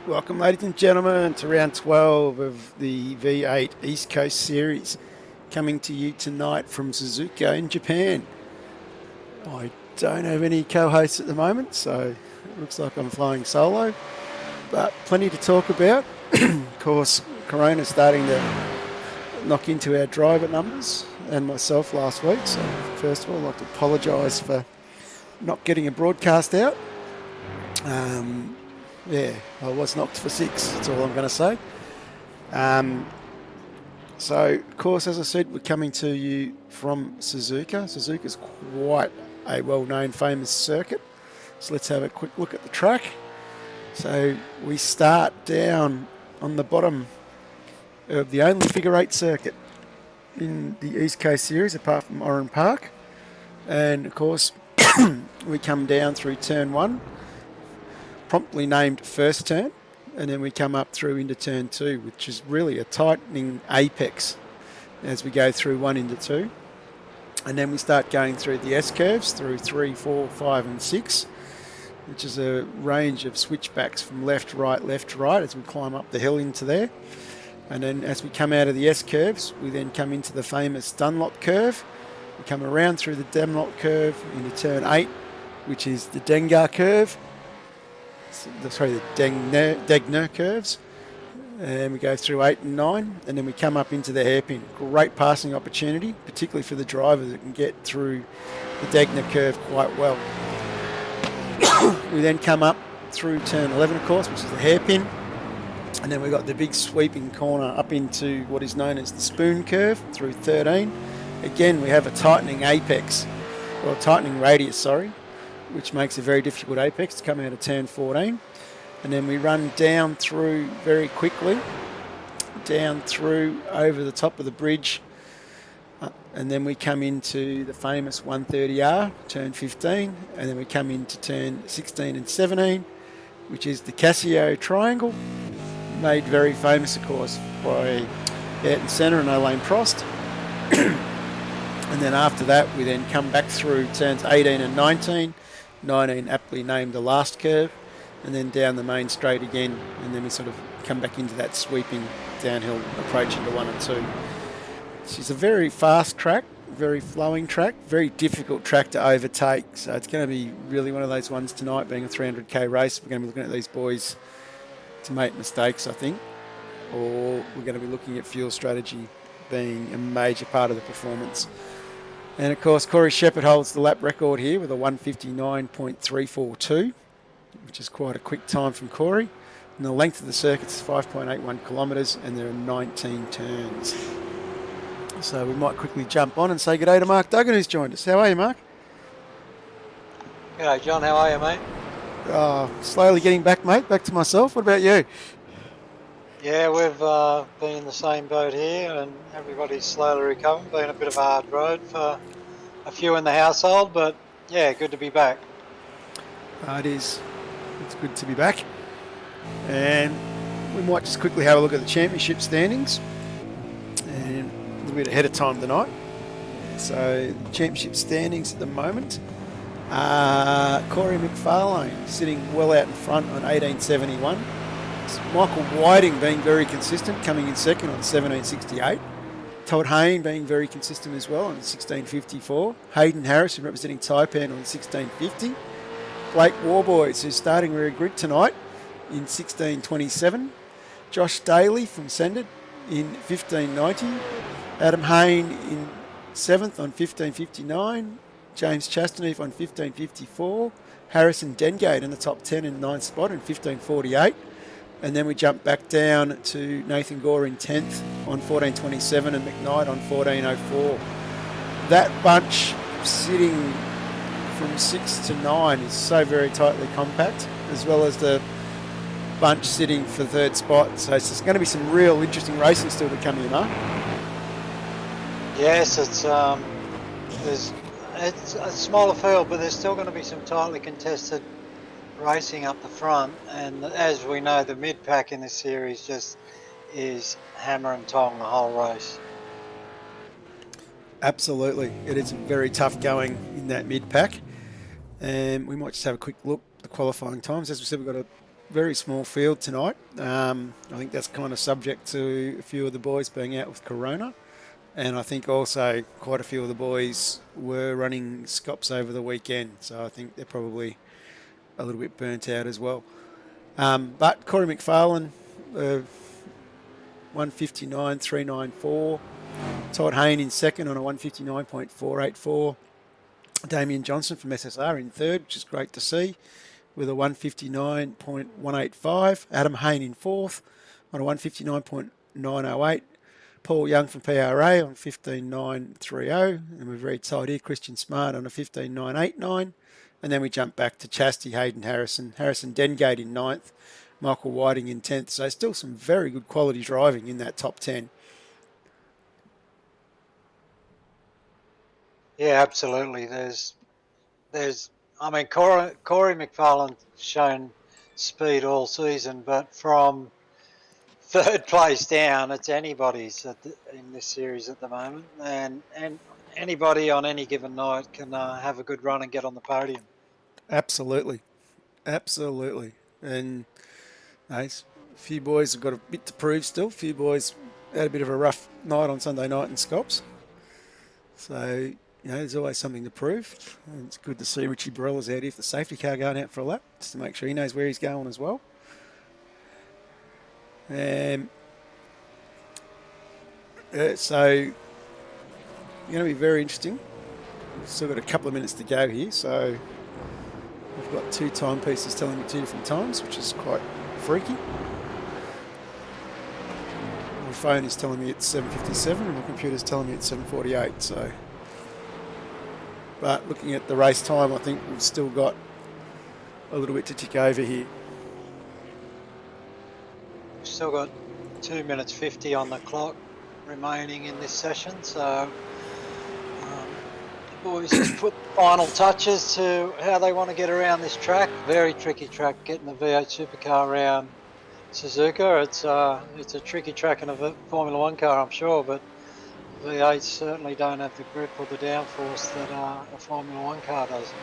Welcome, ladies and gentlemen, to round 12 of the V8 East Coast Series, coming to you tonight from Suzuka in Japan. I don't have any co-hosts at the moment, so it looks like I'm flying solo, but plenty to talk about. Of course, Corona's starting to knock into our driver numbers and myself last week, so first of all, I'd like to apologise for not getting a broadcast out. Yeah, I was knocked for 6, that's all I'm going to say. So, of course, as I said, we're coming to you from Suzuka. Suzuka's quite a well-known, famous circuit. So let's have a quick look at the track. So we start down on the bottom of the only figure-8 circuit in the East Coast Series, apart from Oran Park. And, of course, we come down through turn 1. Promptly named first turn, and then we come up through into turn 2, which is really a tightening apex as we go through 1 into 2. And then we start going through the S-curves through 3, 4, 5 and 6, which is a range of switchbacks from left, right as we climb up the hill into there. And then as we come out of the S-curves, we then come into the famous Dunlop curve. We come around through the Dunlop curve into turn 8, which is the Dengar curve. The Degner curves, and we go through 8 and 9, and then we come up into the hairpin. Great passing opportunity, particularly for the driver that can get through the Degner curve quite well. We then come up through turn 11, of course, which is the hairpin, and then we've got the big sweeping corner up into what is known as the spoon curve through 13. Again, we have a tightening apex, or a tightening radius, sorry, which makes a very difficult apex to come out of turn 14. And then we run down through very quickly, down through over the top of the bridge, and then we come into the famous 130R, turn 15, and then we come into turn 16 and 17, which is the Casio triangle, made very famous, of course, by Ayrton Senna and Alain Prost. And then after that, we then come back through turns 18 and 19, 19 aptly named the last curve, and then down the main straight again, and then we sort of come back into that sweeping downhill approach into 1 and 2. It's a very fast track, very flowing track, very difficult track to overtake, so it's going to be really one of those ones tonight, being a 300k race. We're going to be looking at these boys to make mistakes, I think, or we're going to be looking at fuel strategy being a major part of the performance. And of course, Corey Shepherd holds the lap record here with a 159.342, which is quite a quick time from Corey. And the length of the circuit is 5.81 kilometres, and there are 19 turns. So we might quickly jump on and say good day to Mark Duggan, who's joined us. How are you, Mark? G'day, John. How are you, mate? Slowly getting back, mate. Back to myself. What about you? Yeah, we've been in the same boat here, and everybody's slowly recovering. Been a bit of a hard road for a few in the household, but yeah, good to be back. It is. It's good to be back. And we might just quickly have a look at the championship standings, and a little bit ahead of time tonight. So, championship standings at the moment. Corey McFarlane sitting well out in front on 1871. Michael Whiting being very consistent, coming in second on 1768. Todd Hayne being very consistent as well on 1654. Hayden Harrison representing Taipan on 1650. Blake Warboys, who's starting very good tonight, in 1627. Josh Daly from Sended in 1590. Adam Hayne in 7th on 1559. James Chastaneef on 1554. Harrison Dengate in the top 10 in 9th spot in 1548. And then we jump back down to Nathan Gore in 10th on 1427 and McKnight on 1404. That bunch sitting from 6 to 9 is so very tightly compact, as well as the bunch sitting for third spot. So there's going to be some real interesting racing still to come here, Mark. Yes, it's a smaller field, but there's still going to be some tightly contested racing up the front, and as we know, the mid-pack in this series just is hammer and tong the whole race. Absolutely. It is very tough going in that mid-pack. And we might just have a quick look at the qualifying times. As we said, we've got a very small field tonight. I think that's kind of subject to a few of the boys being out with corona. And I think also quite a few of the boys were running scops over the weekend. So I think they're probably a little bit burnt out as well. But Corey McFarlane, 159.394. Todd Hayne in second on a 159.484. Damien Johnson from SSR in third, which is great to see, with a 159.185. Adam Hayne in fourth on a 159.908. Paul Young from PRA on 15.930. And we're very tight here. Christian Smart on a 15.989. And then we jump back to Chastity, Hayden Harrison, Harrison Dengate in ninth, Michael Whiting in 10th. So still some very good quality driving in that top 10. Yeah, absolutely. I mean, Corey McFarlane's shown speed all season, but from third place down, it's anybody's in this series at the moment, and anybody on any given night can have a good run and get on the podium. Absolutely, and a few boys have got a bit to prove still. A few boys had a bit of a rough night on Sunday night in Scops, so there's always something to prove. And it's good to see Richie Barella's out here for the safety car going out for a lap, just to make sure he knows where he's going as well. So going to be very interesting. We've still got a couple of minutes to go here, so we've got two timepieces telling me two different times, which is quite freaky. My phone is telling me it's 7:57 and my computer's telling me it's 7:48. So, but looking at the race time, I think we've still got a little bit to tick over here. We've still got 2 minutes 50 on the clock remaining in this session, so the boys just put final touches to how they want to get around this track. Very tricky track, getting the V8 supercar around Suzuka. It's a tricky track in a Formula One car, I'm sure, but V8s certainly don't have the grip or the downforce that a Formula One car does.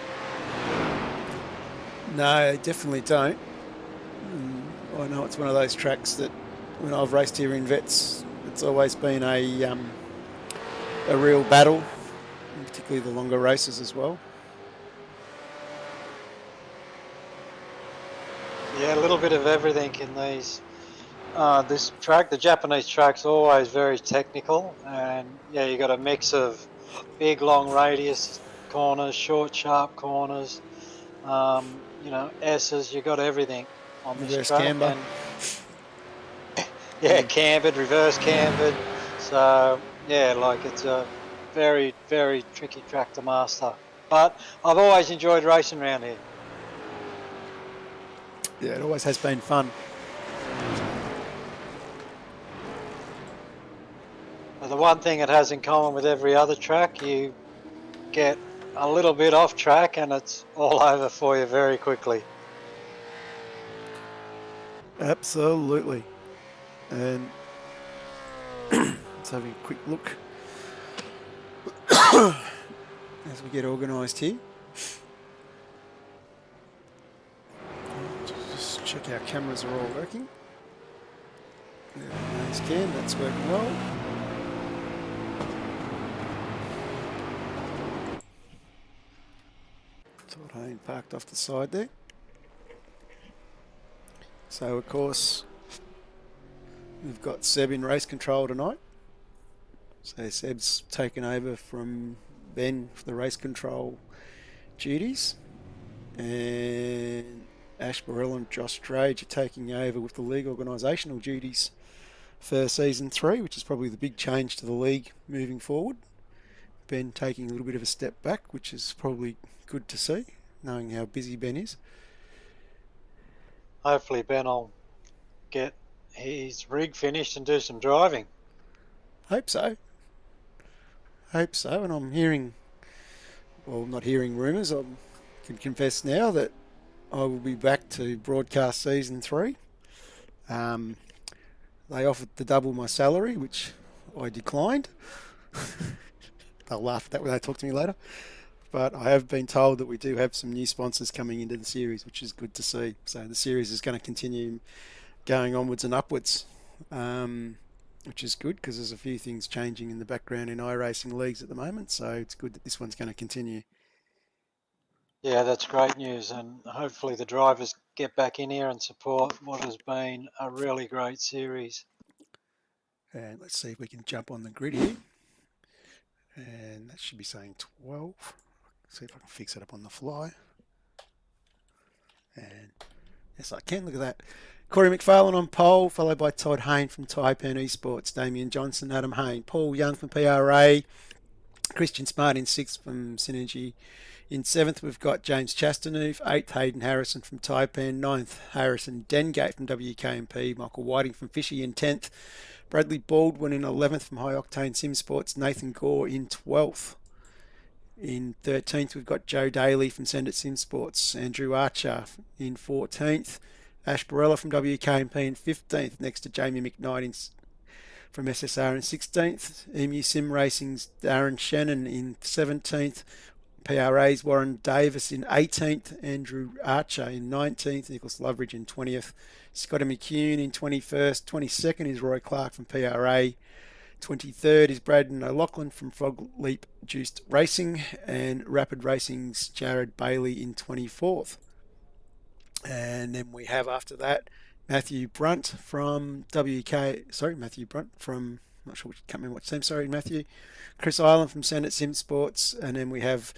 No, they definitely don't. I know it's one of those tracks that when I've raced here in Vets, it's always been a real battle, particularly the longer races as well. Yeah, a little bit of everything in these. This track, the Japanese track's always very technical, and yeah, you got a mix of big, long radius corners, short, sharp corners. S's. You got everything on this Reverse track. camber. And, cambered, reverse cambered. So yeah, it's a very, very tricky track to master. But I've always enjoyed racing around here. Yeah, it always has been fun. But the one thing it has in common with every other track, you get a little bit off track and it's all over for you very quickly. Absolutely. And let's have a quick look as we get organised here. Just check our cameras are all working. Nice cam, that's working well. Todd Hayne parked off the side there. So of course we've got Seb in race control tonight. So Seb's taken over from Ben for the race control duties. And Ash Burrell and Josh Drage are taking over with the league organisational duties for season 3, which is probably the big change to the league moving forward. Ben taking a little bit of a step back, which is probably good to see, knowing how busy Ben is. Hopefully Ben will get his rig finished and do some driving. Hope so. And I'm hearing, well, not hearing rumours, I can confess now that I will be back to broadcast season 3. They offered to double my salary, which I declined. They'll laugh at that when they talk to me later. but I have been told that we do have some new sponsors coming into the series, which is good to see. So the series is going to continue going onwards and upwards, which is good because there's a few things changing in the background in iRacing leagues at the moment. So it's good that this one's going to continue. Yeah, that's great news, and hopefully the drivers get back in here and support what has been a really great series. And let's see if we can jump on the grid here. And that should be saying 12. See if I can fix it up on the fly. And yes, I can. Look at that. Corey McFarlane on pole, followed by Todd Hayne from Taipan Esports, Damien Johnson, Adam Hayne, Paul Young from PRA, Christian Smart in 6th from Synergy. In 7th, we've got James Chastanove, 8th, Hayden Harrison from Taipan, 9th, Harrison Dengate from WK&P, Michael Whiting from Fishy in 10th, Bradley Baldwin in 11th from High Octane Sim Sports, Nathan Gore in 12th. In 13th, we've got Joe Daly from Send It Sim Sports, Andrew Archer in 14th, Ash Barella from WK&P in 15th, next to Jamie McKnight from SSR in 16th, EMU Sim Racing's Darren Shannon in 17th, PRA's Warren Davis in 18th, Andrew Archer in 19th, Nicholas Loveridge in 20th, Scotty McCune in 21st, 22nd is Roy Clark from PRA, 23rd is Braden O'Loughlin from Frog Leap Juiced Racing, and Rapid Racing's Jared Bailey in 24th. And then we have after that Matthew Brunt from Matthew Brunt from, not sure which, can't remember what team, sorry Matthew. Chris Island from Send It Sim Sports, and then we have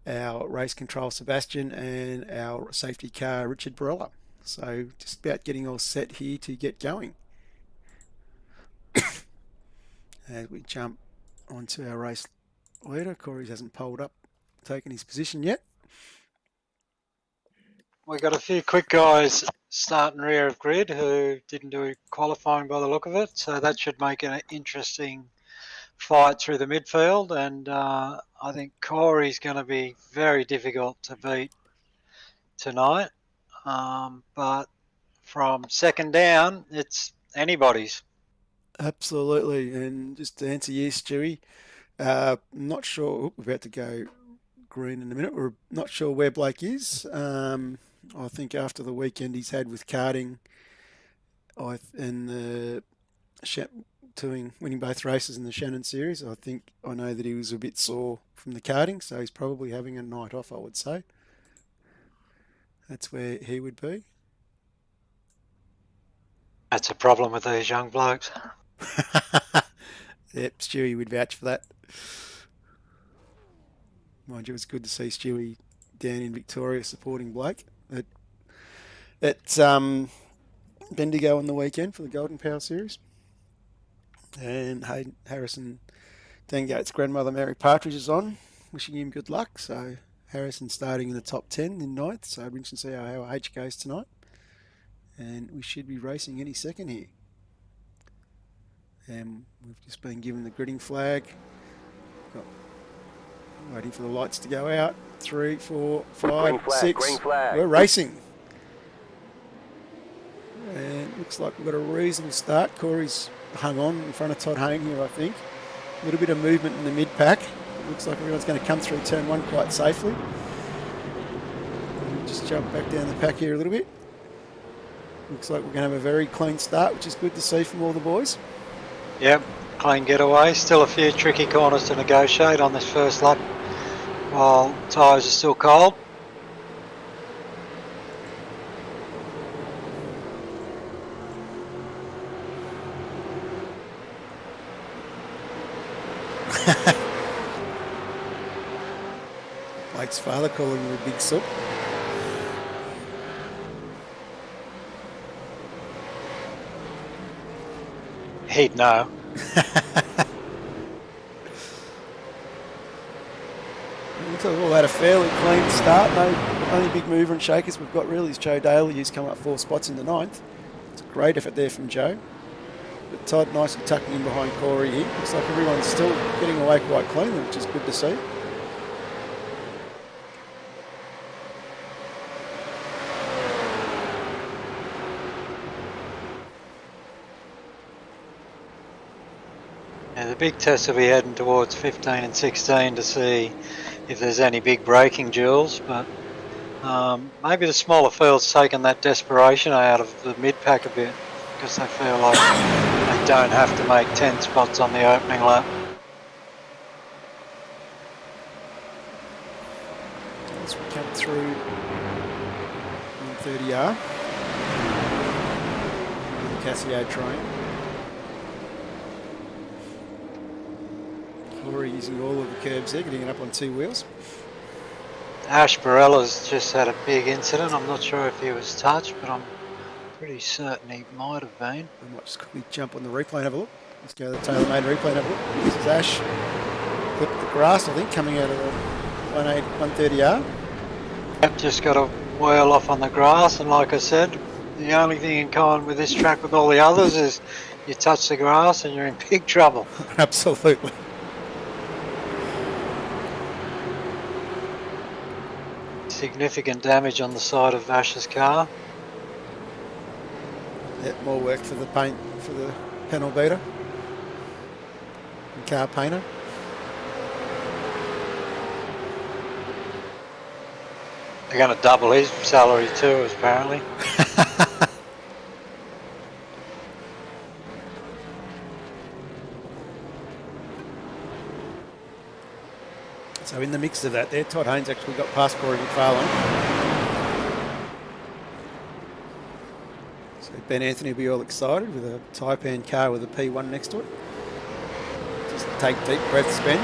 our race control Sebastian and our safety car Richard Barella. So just about getting all set here to get going. As we jump onto our race leader, Corey hasn't polled up, taken his position yet. We've got a few quick guys starting rear of grid who didn't do qualifying by the look of it, so that should make an interesting fight through the midfield, and I think Corey's going to be very difficult to beat tonight, but from second down, it's anybody's. Absolutely, and just to answer you, Stewie, not sure, we're about to go green in a minute, we're not sure where Blake is. I think after the weekend he's had with karting and the winning both races in the Shannon Series, I know that he was a bit sore from the karting, so he's probably having a night off, I would say. That's where he would be. That's a problem with these young blokes. Yep, Stewie would vouch for that. Mind you, it's good to see Stewie down in Victoria supporting Blake at Bendigo on the weekend for the Golden Power Series. And Harrison Dengate's grandmother Mary Partridge is on, wishing him good luck. So Harrison starting in the top 10 in 9th, so I'd be interested to see how our H goes tonight. And we should be racing any second here. And we've just been given the gridding flag. Waiting for the lights to go out. 3, 4, 5, 6. Green flag. We're racing. And it looks like we've got a reasonable start. Corey's hung on in front of Todd Hayne here, I think. A little bit of movement in the mid-pack. Looks like everyone's going to come through turn 1 quite safely. We'll just jump back down the pack here a little bit. Looks like we're going to have a very clean start, which is good to see from all the boys. Yep, clean getaway. Still a few tricky corners to negotiate on this first lap while tyres are still cold. Blake's father calling him a big sook. He'd know. Looks like we've all had a fairly clean start. No, only big mover and shakers we've got really is Joe Daly, who's come up 4 spots in the 9th. It's a great effort there from Joe. But Todd nicely tucking in behind Corey here. Looks like everyone's still getting away quite cleanly, which is good to see. Yeah, the big test will be heading towards 15 and 16 to see if there's any big braking duels, but maybe the smaller field's taken that desperation out of the mid-pack a bit because they feel like they don't have to make 10 spots on the opening lap. As we come through 130R, the Casio train. Corey using all of the curbs there, getting it up on 2 wheels. Ash Barella's just had a big incident. I'm not sure if he was touched, but I'm pretty certain he might have been. We might just quickly jump on the replay and have a look. Let's go to the tailor-made replay and have a look. This is Ash. Clipped the grass, I think, coming out of the 130R. Yep, just got to wheel off on the grass, and like I said, the only thing in common with this track with all the others is you touch the grass and you're in big trouble. Absolutely. Significant damage on the side of Ash's car. Yep, more work for the paint, for the panel beater and car painter. They're going to double his salary too, apparently. So in the mix of that there, Todd Haynes actually got past Corey McFarlane. So Ben Anthony will be all excited with a Taipan car with a P1 next to it. Just take deep breaths, Ben.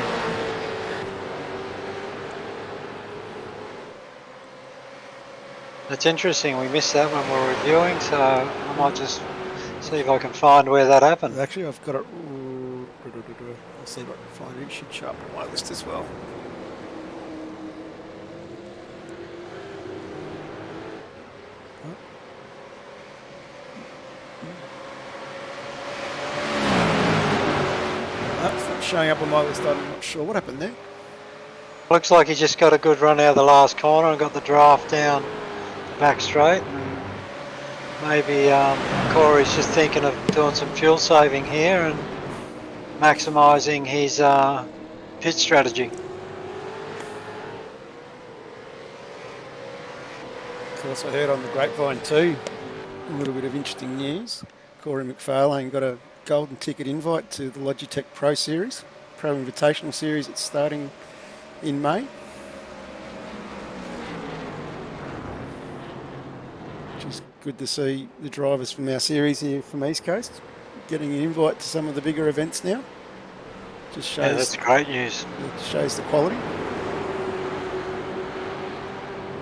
That's interesting, we missed that when we were reviewing, so I might just see if I can find where that happened. Actually, I've got it. I'll see if I can find it. It should show up on my list as well. It's not showing up on my list. I'm not sure what happened there. Looks like he just got a good run out of the last corner and got the draft down the back straight. And maybe Corey's just thinking of doing some fuel saving here and maximising his pit strategy. Of course, I heard on the grapevine too, a little bit of interesting news. Corey McFarlane got a golden ticket invite to the Logitech Pro Series, Pro Invitational Series. It's starting in May. Which is good to see the drivers from our series here from East Coast getting an invite to some of the bigger events now. Just shows, yeah, that's great news. It shows the quality.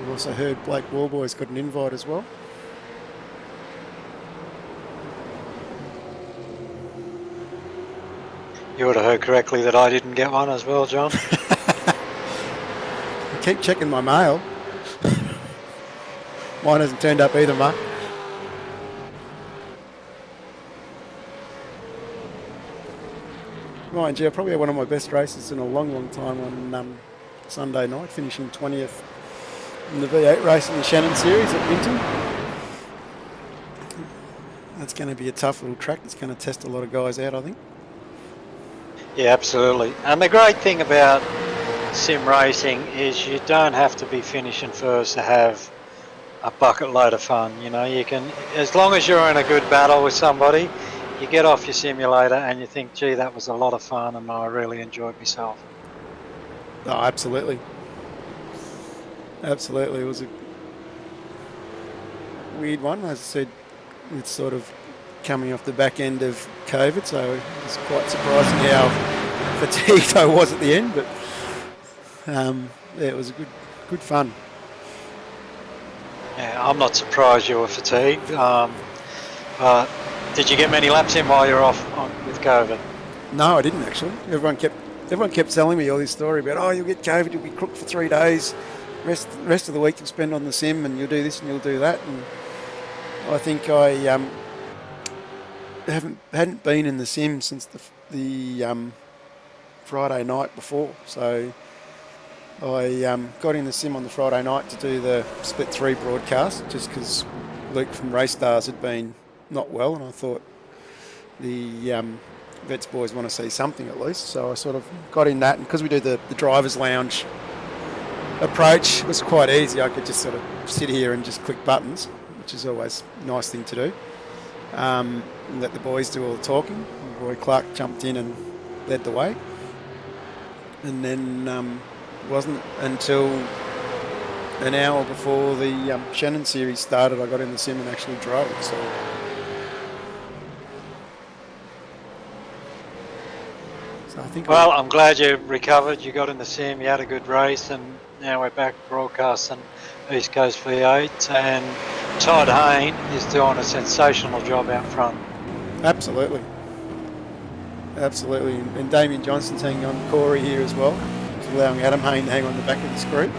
I've also heard Blake Warboy's got an invite as well. You would have heard correctly that I didn't get one as well, John. I keep checking my mail. Mine hasn't turned up either, Mark. Mind you, I probably had one of my best races in a long, long time on Sunday night, finishing 20th in the V8 race in the Shannon Series at Winton. That's going to be a tough little track. It's going to test a lot of guys out, I think. Yeah, absolutely. And the great thing about sim racing is you don't have to be finishing first to have a bucket load of fun. You know, you can, as long as you're in a good battle with somebody, you get off your simulator and you think, gee, that was a lot of fun and I really enjoyed myself. Oh, absolutely. Absolutely. It was a weird one. As I said, it's sort of coming off the back end of COVID, so it was quite surprising how fatigued I was at the end, but yeah, it was a good fun. Yeah, I'm not surprised you were fatigued. But did you get many laps in while you were off with COVID? No, I didn't actually. Everyone kept telling me all this story about, oh, you'll get COVID, you'll be crooked for 3 days, rest of the week you'll spend on the sim and you'll do this and you'll do that. And I think I hadn't been in the sim since the Friday night before, so I got in the sim on the Friday night to do the Split 3 broadcast, just because Luke from Race Stars had been not well, and I thought the Vets boys want to see something at least, so I sort of got in that, and because we do the driver's lounge approach was quite easy. I could just sort of sit here and just click buttons, which is always a nice thing to do. And let the boys do all the talking. Roy Clark jumped in and led the way. And then it wasn't until an hour before the Shannon series started I got in the sim and actually drove. So I think. Well, I'm glad you recovered. You got in the sim. You had a good race, and now we're back broadcasting East Coast V8. And Todd Hayne is doing a sensational job out front. Absolutely. Absolutely. And Damien Johnson's hanging on Corey here as well. He's allowing Adam Hayne to hang on the back of this group.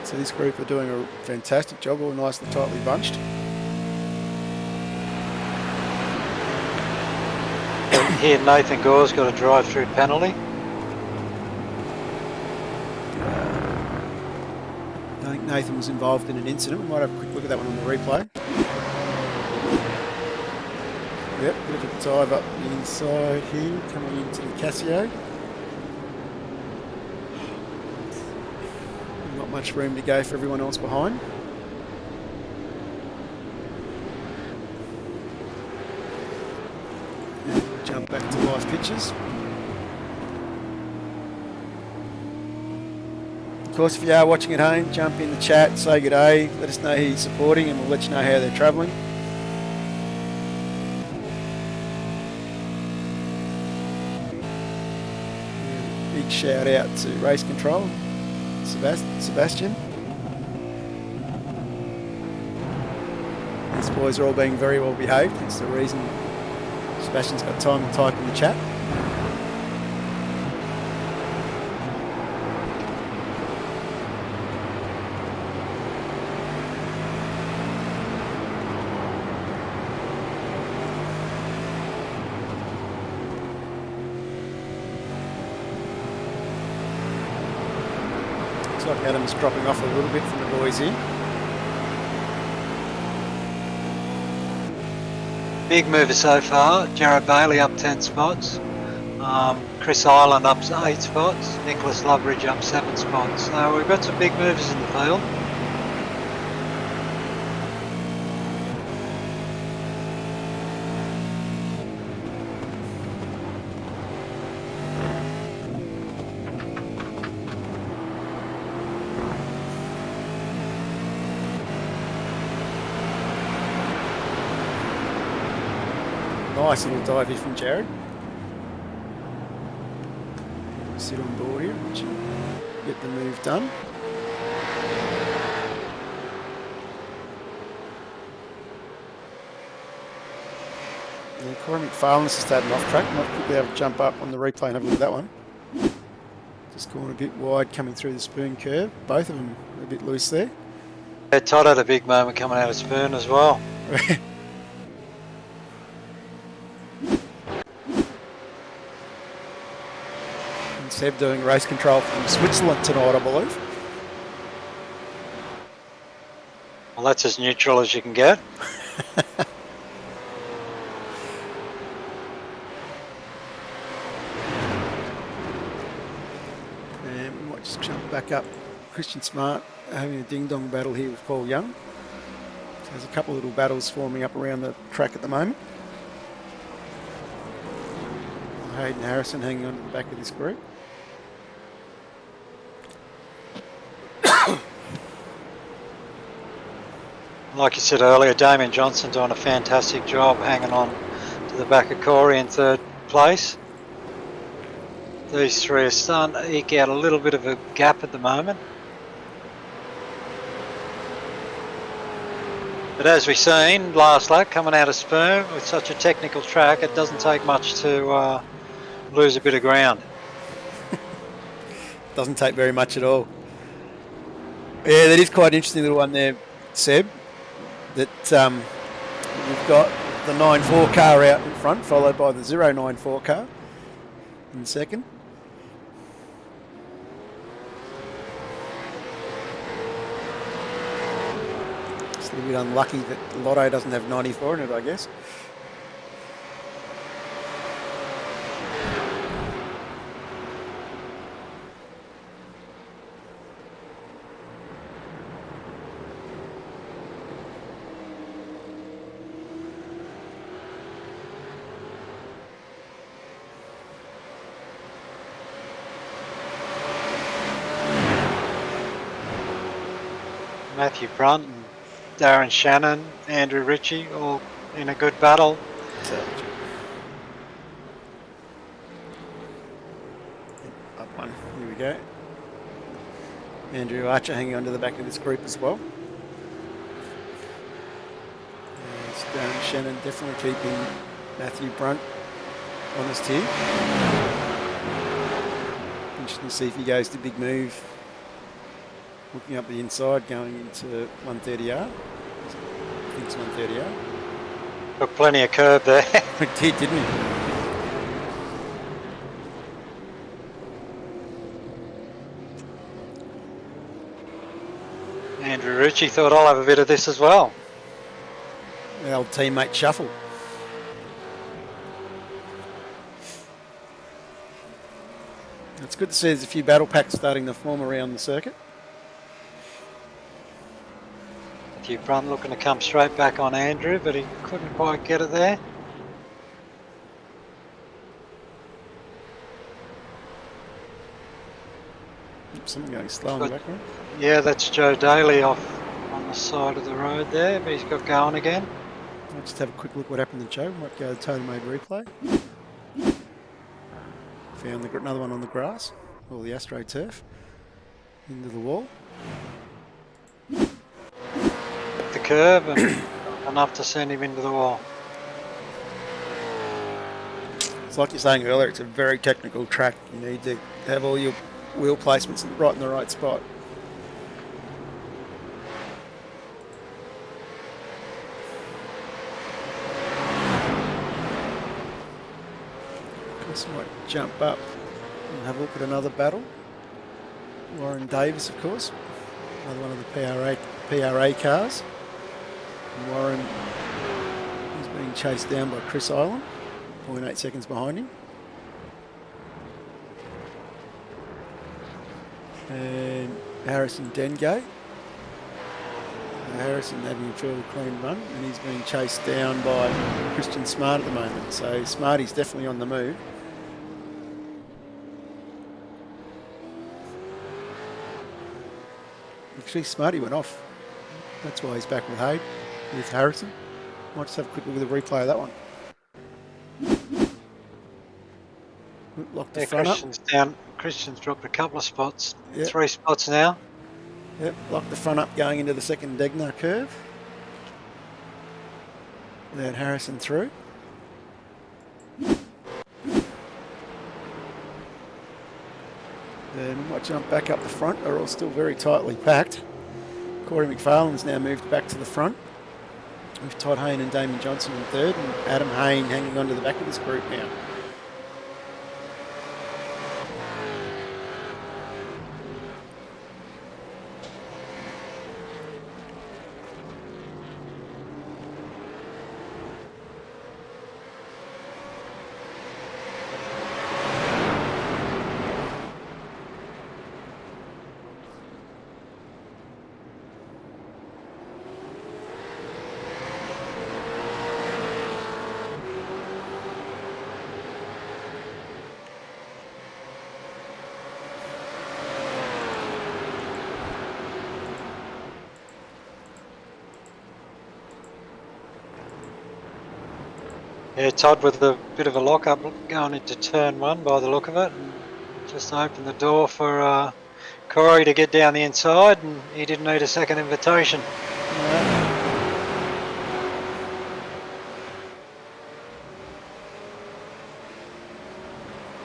So this group are doing a fantastic job, all nicely tightly bunched. Here Nathan Gore's got a drive-through penalty. I think Nathan was involved in an incident. We might have a quick look at that one on the replay. Yep, bit of a dive up the inside here, coming into the Casio. Not much room to go for everyone else behind. And jump back to live pictures. Of course, if you are watching at home, jump in the chat, say good day, let us know who you're supporting, and we'll let you know how they're travelling. Big shout out to Race Control, Sebastian. These boys are all being very well behaved. It's the reason Sebastian's got time to type in the chat. Looks like Adam's dropping off a little bit from the boys here. Big mover so far. Jared Bailey up 10 spots. Chris Island up 8 spots. Nicholas Loveridge up 7 spots. So we've got some big movers in the field. Nice little dive here from Jared. Sit on board here, watch him get the move done. Yeah, Corey McFarlane's just had an off track. Might quickly have a jump up on the replay and have a look at that one. Just going a bit wide coming through the spoon curve. Both of them are a bit loose there. Yeah, Todd had a big moment coming out of spoon as well. Seb doing race control from Switzerland tonight, I believe. Well, that's as neutral as you can get. And we might just jump back up. Christian Smart having a ding-dong battle here with Paul Young. So there's a couple of little battles forming up around the track at the moment. Hayden Harrison hanging on to the back of this group. Like you said earlier, Damien Johnson doing a fantastic job hanging on to the back of Corey in 3rd place. These three are starting to eke out a little bit of a gap at the moment. But as we've seen last lap, coming out of Spoon with such a technical track, it doesn't take much to lose a bit of ground. Doesn't take very much at all. Yeah, that is quite an interesting little one there, Seb. That we've got the 9.4 car out in front, followed by the 094 car in second. It's a little bit unlucky that Lotto doesn't have 94 in it, I guess. Matthew Brunt and Darren Shannon, Andrew Ritchie, all in a good battle. Salvage it. Up one. Here we go. Andrew Archer hanging onto the back of this group as well. There's Darren Shannon definitely keeping Matthew Brunt honest here. Interesting to see if he goes to big move. Looking up the inside, going into 130R. I think it's 130R. Got plenty of curb there. It did, didn't he? Andrew Ritchie thought, I'll have a bit of this as well. The old teammate shuffle. It's good to see there's a few battle packs starting to form around the circuit. Matthew Brunt looking to come straight back on Andrew, but he couldn't quite get it there. Something going slow in the background. Yeah, that's Joe Daly off on the side of the road there, but he's got going again. I'll just have a quick look what happened to Joe. Might go to total-made replay. Found another one on the grass, or the AstroTurf, into the wall. The curve and enough to send him into the wall. It's like you're saying earlier, it's a very technical track. You need to have all your wheel placements right in the right spot. Chris might jump up and have a look at another battle. Warren Davis, of course, another one of the PRA cars. And Warren is being chased down by Chris Island, 0.8 seconds behind him. And Harrison Dengate. Harrison having a fairly clean run, and he's being chased down by Christian Smart at the moment. So Smarty's definitely on the move. Actually, Smarty went off. That's why he's back with Hayde, with Harrison. Might just have a quick look at the replay of that one. Locked the front Christian's down. Christian's dropped a couple of spots. Yep. 3 spots now. Yep, locked the front up going into the second Degner curve. Without Harrison through. Then we might jump back up the front. They're all still very tightly packed. Corey McFarlane's now moved back to the front, with Todd Hayne and Damien Johnson in third, and Adam Hayne hanging on to the back of this group now. Yeah, Todd with a bit of a lock-up going into turn 1 by the look of it. And just opened the door for Corey to get down the inside, and he didn't need a second invitation.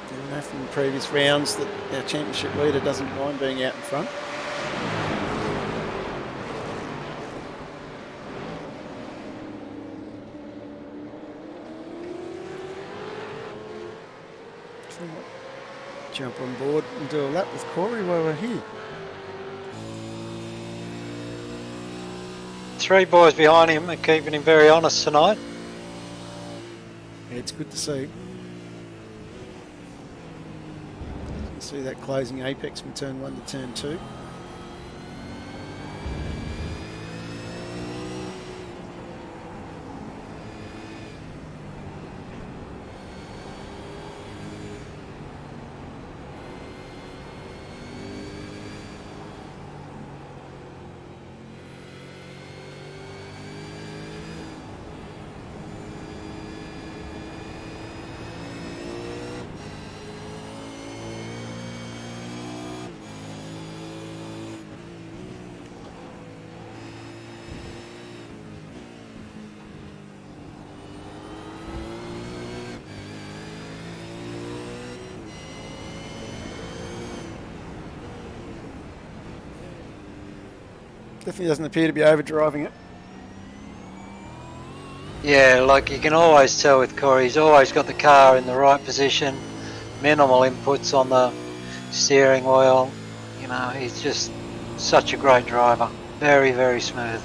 You know from previous rounds that our championship leader doesn't mind being out in front. Jump on board and do a lap with Corey while we're here. 3 boys behind him are keeping him very honest tonight. Yeah, it's good to see. You can see that closing apex from turn 1 to turn 2. Definitely doesn't appear to be overdriving it. Yeah, like you can always tell with Corey, he's always got the car in the right position, minimal inputs on the steering wheel. You know, he's just such a great driver. Very, very smooth.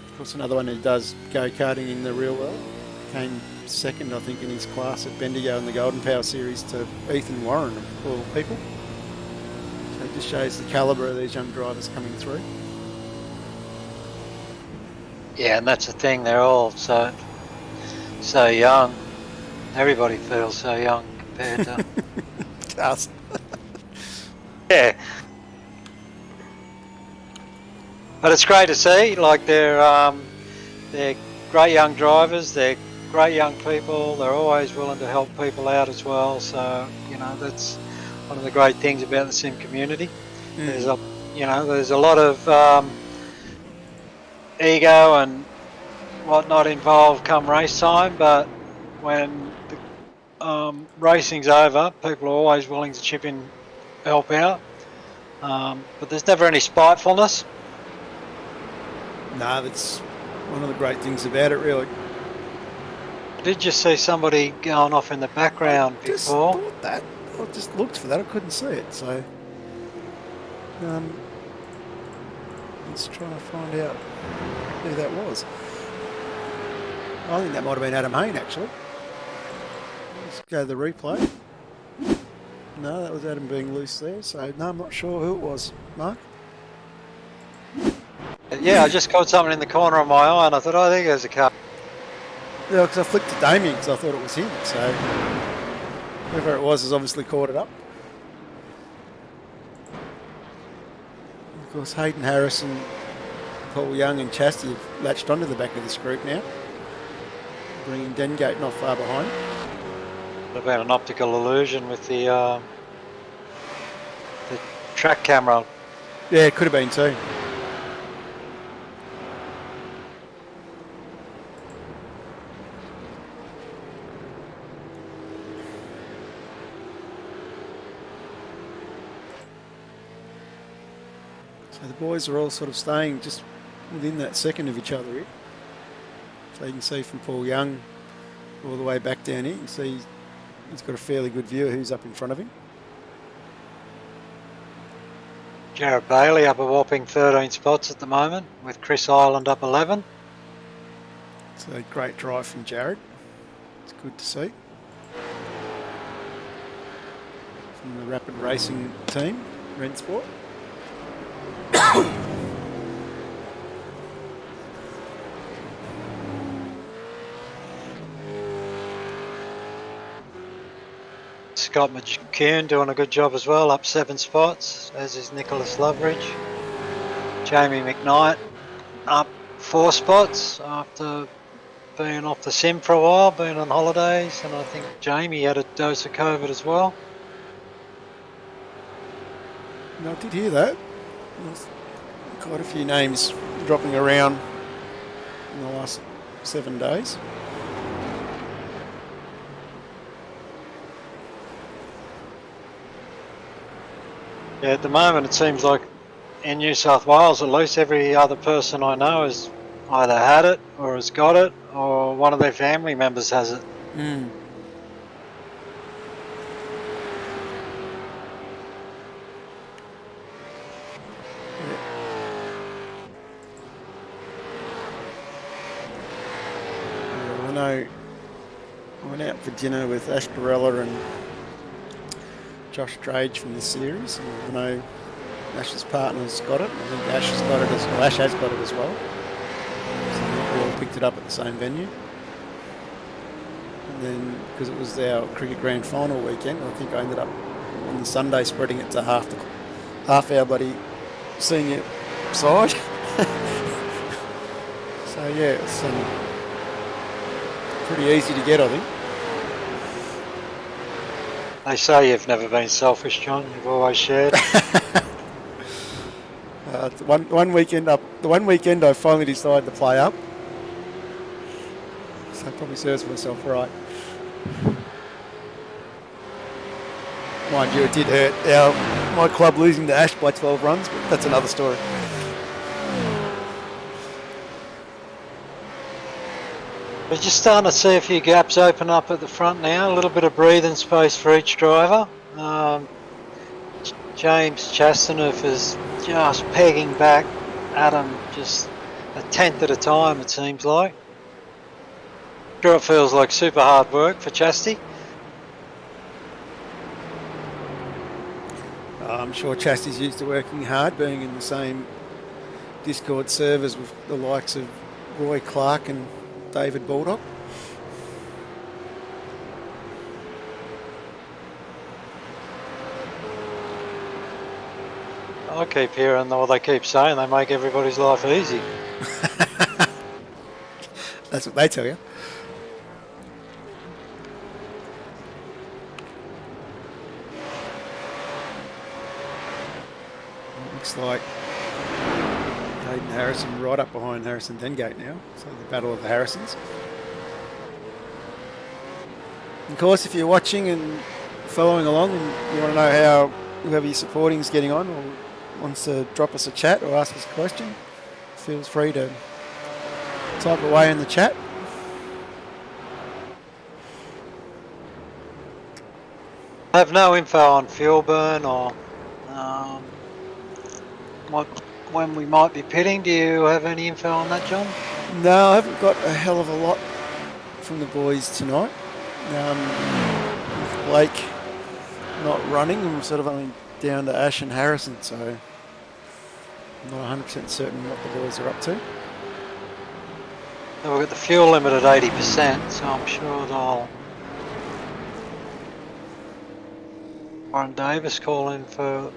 Of course, another one who does go-karting in the real world. Came second, I think, in his class at Bendigo in the Golden Power Series to Ethan Warren, of all people. So it just shows the calibre of these young drivers coming through. Yeah, and that's the thing, they're all so young. Everybody feels so young compared to... Us. Yeah. But it's great to see, like they're great young drivers, they're great young people, they're always willing to help people out as well, so, you know, that's one of the great things about the sim community. There's a lot of ego and whatnot involved come race time, but when the racing's over, people are always willing to chip in, help out, but there's never any spitefulness. No, that's one of the great things about it, really. Did you see somebody going off in the background I just before? thought that. I just looked for that. I couldn't see it. So let's try and find out who that was. I think that might have been Adam Hayne, actually. Let's go to the replay. No, that was Adam being loose there. So no, I'm not sure who it was. Mark? Yeah, I just caught something in the corner of my eye and I thought, oh, there goes a car. Yeah, because I flicked to Damien because I thought it was him. So whoever it was has obviously caught it up. Of course, Hayden Harrison, Paul Young and Chastity have latched onto the back of this group now, bringing Dengate not far behind. About an optical illusion with the track camera. Yeah, it could have been too. So the boys are all sort of staying just within that second of each other here. So you can see from Paul Young all the way back down here, you can see he's got a fairly good view of who's up in front of him. Jared Bailey up a whopping 13 spots at the moment, with Chris Ireland up 11. So a great drive from Jared. It's good to see. From the Rapid Racing team, Rensport. Scott McCune doing a good job as well, up 7 spots, as is Nicholas Loveridge. Jamie McKnight up 4 spots after being off the sim for a while, being on holidays, and I think Jamie had a dose of COVID as well. No, I did hear that. There's quite a few names dropping around in the last 7 days. Yeah, at the moment it seems like in New South Wales at least every other person I know has either had it or has got it or one of their family members has it. Mm. I know I went out for dinner with Ash Barella and Josh Drage from the series, and I know Ash's partner's got it. I think Ash has got it as well. Ash has got it as well. So I think we all picked it up at the same venue. And then, because it was our cricket grand final weekend, I think I ended up on the Sunday spreading it to half our bloody senior side. So yeah, it's pretty easy to get, I think. They say you've never been selfish, John. You've always shared. The one weekend I finally decided to play up. So it probably serves myself right. Mind you, it did hurt my club losing to Ash by 12 runs, but that's another story. We're just starting to see a few gaps open up at the front now, a little bit of breathing space for each driver. James Chastaneuf is just pegging back Adam just a tenth at a time, it seems like. Sure, it feels like super hard work for Chasty. I'm sure Chasty's used to working hard, being in the same Discord servers with the likes of Roy Clark and David Baldock. I keep hearing what they keep saying, they make everybody's life easy. That's what they tell you. Looks like Hayden Harrison right up behind Harrison Dengate now. So the battle of the Harrisons. Of course, if you're watching and following along and you want to know how whoever you're supporting is getting on or wants to drop us a chat or ask us a question, feel free to type away in the chat. I have no info on fuel burn or when we might be pitting. Do you have any info on that, John? No, I haven't got a hell of a lot from the boys tonight. With Blake not running, I'm sort of only down to Ash and Harrison, so I'm not 100% certain what the boys are up to. So we've got the fuel limit at 80%, so I'm sure they'll... Warren Davis call in for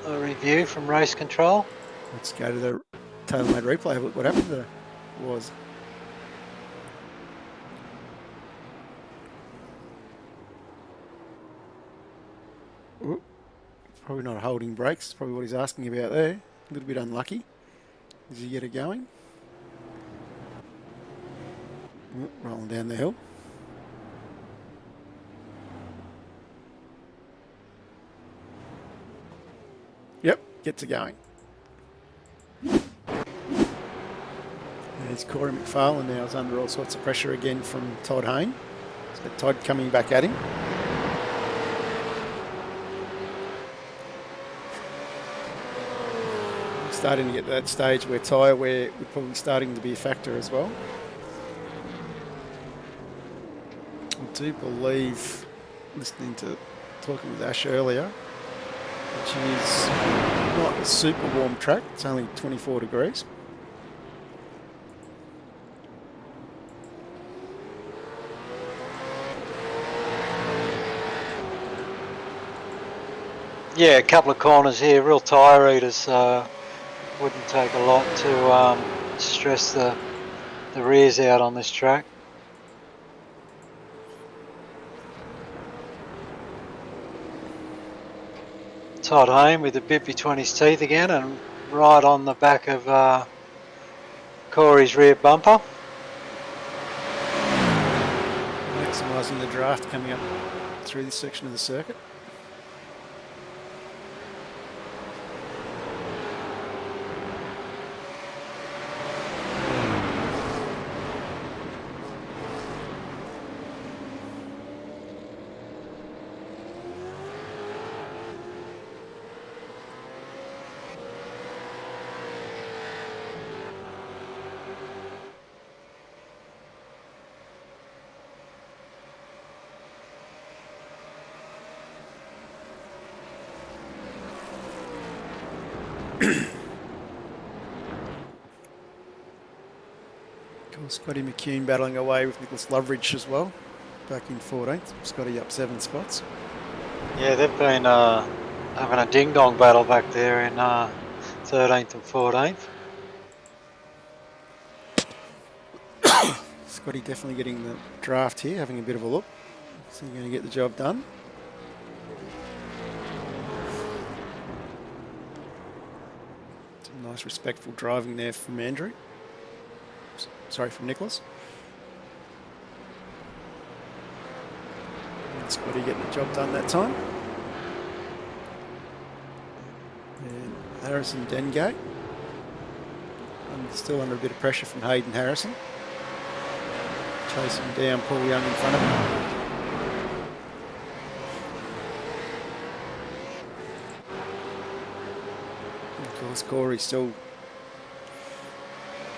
a review from race control. Let's go to the tailor-made replay. Have a look what happened there was. Ooh, probably not holding brakes. Probably what he's asking about there. A little bit unlucky. Does he get it going? Ooh, rolling down the hill. Yep, gets it going. There's Corey McFarlane now is under all sorts of pressure again from Todd Hayne. So Todd coming back at him. Starting to get to that stage where tyre wear would probably starting to be a factor as well. I do believe, listening to talking with Ash earlier, which is not a super warm track. It's only 24 degrees. Yeah, a couple of corners here, real tyre eaters. Wouldn't take a lot to stress the rears out on this track. Todd Hayne with the bit between his teeth again and right on the back of Corey's rear bumper. Maximising the draft coming up through this section of the circuit. Scotty McCune battling away with Nicholas Loveridge as well, back in 14th. Scotty up 7 spots. Yeah, they've been having a ding-dong battle back there in 13th and 14th. Scotty definitely getting the draft here, having a bit of a look. Is he going to get the job done? Some nice respectful driving there from Andrew. Sorry, from Nicholas. And Scotty getting the job done that time. Harrison Dengate. I'm still under a bit of pressure from Hayden Harrison. Chasing down Paul Young in front of him. Of course, Corey still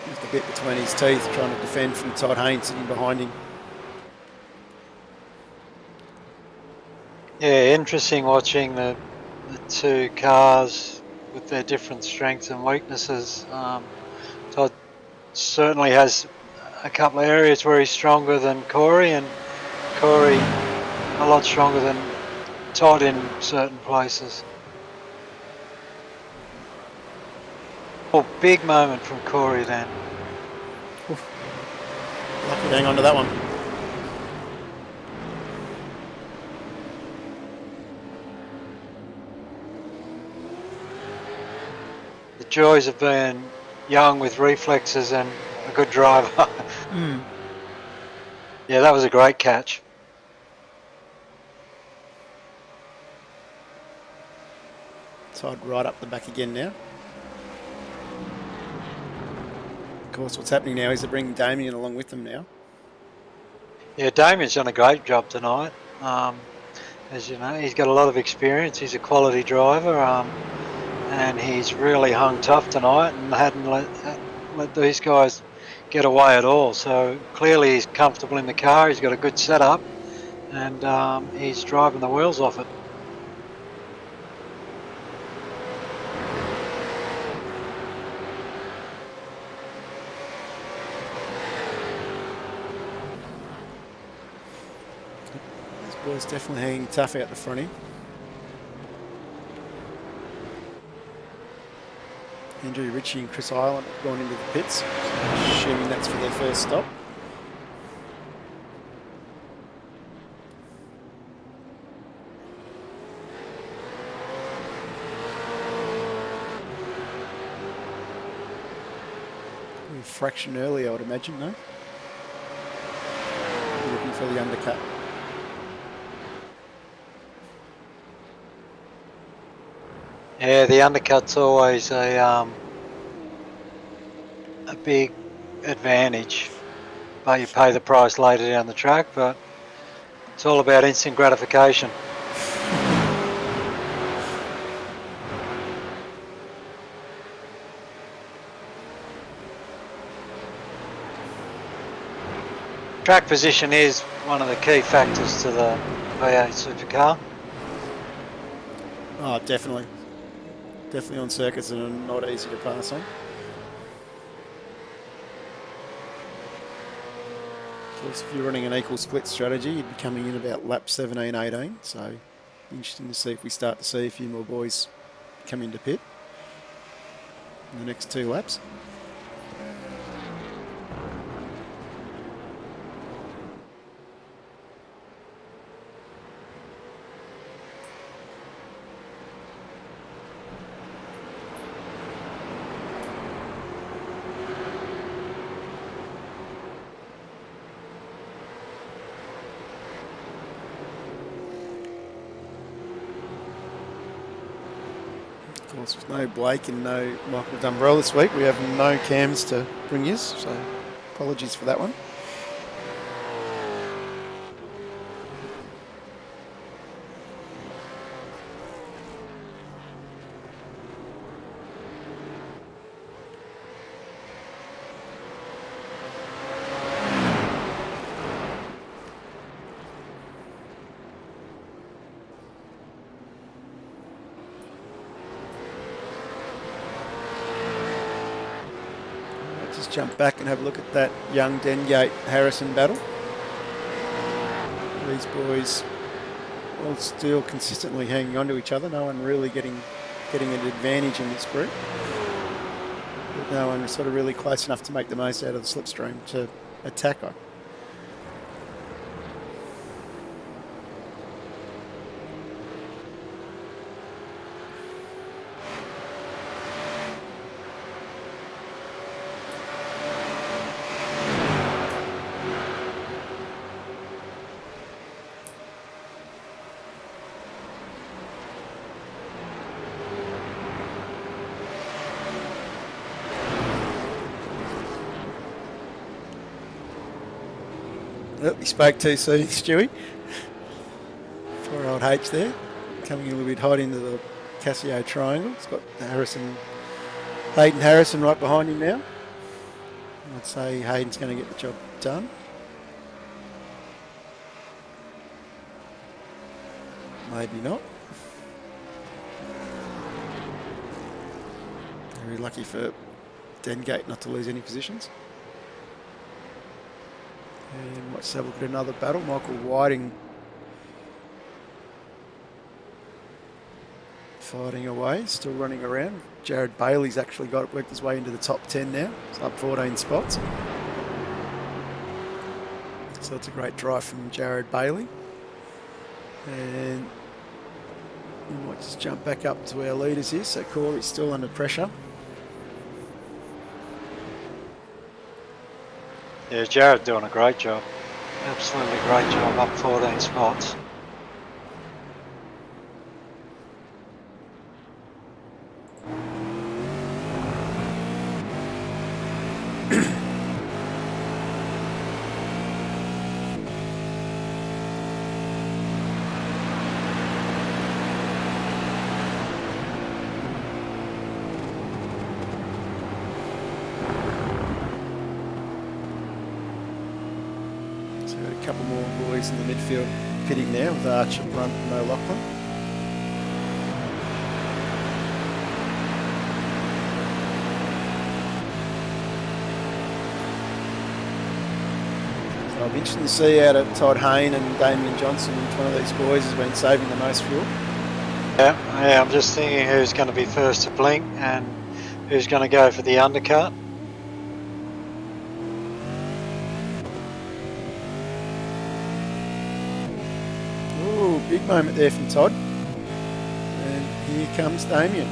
with the bit between his teeth, trying to defend from Todd Haynes sitting behind him. Yeah, interesting watching the two cars with their different strengths and weaknesses. Todd certainly has a couple of areas where he's stronger than Corey, and Corey a lot stronger than Todd in certain places. Oh, big moment from Corey then. Oof. Lucky to hang on to that one. The joys of being young with reflexes and a good driver. Yeah, that was a great catch. Todd right up the back again now. Of course, what's happening now is they're bringing Damien along with them now. Yeah, Damien's done a great job tonight. As you know, he's got a lot of experience. He's a quality driver, and he's really hung tough tonight and hadn't let these guys get away at all. So clearly he's comfortable in the car. He's got a good setup, and he's driving the wheels off it. Boys definitely hanging tough out the front here. Andrew Ritchie and Chris Island have gone into the pits, so assuming that's for their first stop. A fraction early, I would imagine, no? Looking for the undercut. Yeah, the undercut's always a big advantage, but you pay the price later down the track. But it's all about instant gratification. Track position is one of the key factors to the V8 supercar. Oh, definitely. Definitely on circuits that are not easy to pass on. Of course, if you're running an equal split strategy, you'd be coming in about lap 17, 18. So, interesting to see if we start to see a few more boys come into pit in the next 2 laps. Of course, with no Blake and no Michael Dumbrell this week, we have no cams to bring you, so apologies for that one. Jump back and have a look at that young Dengate Harrison battle. These boys all still consistently hanging on to each other. No one really getting an advantage in this group. But no one is sort of really close enough to make the most out of the slipstream to attack on. Oh, he spoke too soon, Stewie. Poor old H there. Coming a little bit hot into the Casio triangle. It's got Hayden Harrison right behind him now. I'd say Hayden's going to get the job done. Maybe not. Very lucky for Dengate not to lose any positions. And let's have a look at another battle. Michael Whiting fighting away, still running around. Jared Bailey's actually worked his way into the top 10 now. It's up 14 spots. So it's a great drive from Jared Bailey. And we might just jump back up to our leaders here. So Corey's still under pressure. Yeah, Jared doing a great job. Absolutely great job, up 14 spots. A couple more boys in the midfield pitting now with Archer, Blunt and O'Loughlin. So I'll be interested to see out of Todd Hayne and Damien Johnson which one of these boys has been saving the most fuel. Yeah, I'm just thinking who's going to be first to blink and who's going to go for the undercut. Big moment there from Todd. And here comes Damien.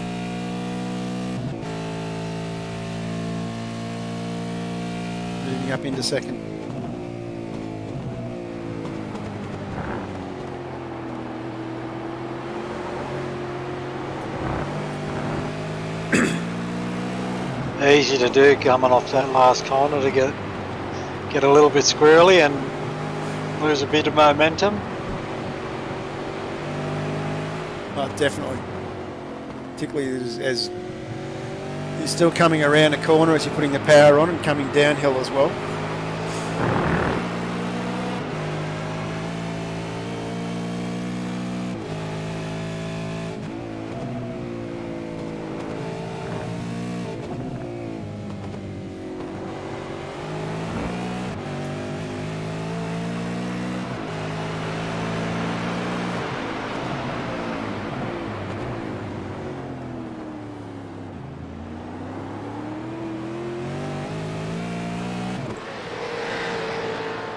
Moving up into second. Easy to do coming off that last corner to get a little bit squirrely and lose a bit of momentum. Oh, definitely. Particularly as you're still coming around a corner as you're putting the power on and coming downhill as well.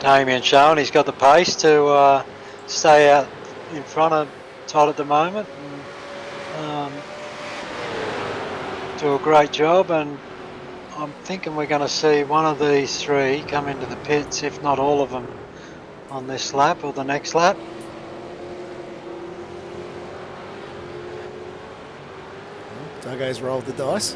Damien showing he's got the pace to stay out in front of Todd at the moment. And, do a great job, and I'm thinking we're going to see one of these three come into the pits, if not all of them, on this lap or the next lap. Duggo's rolled the dice.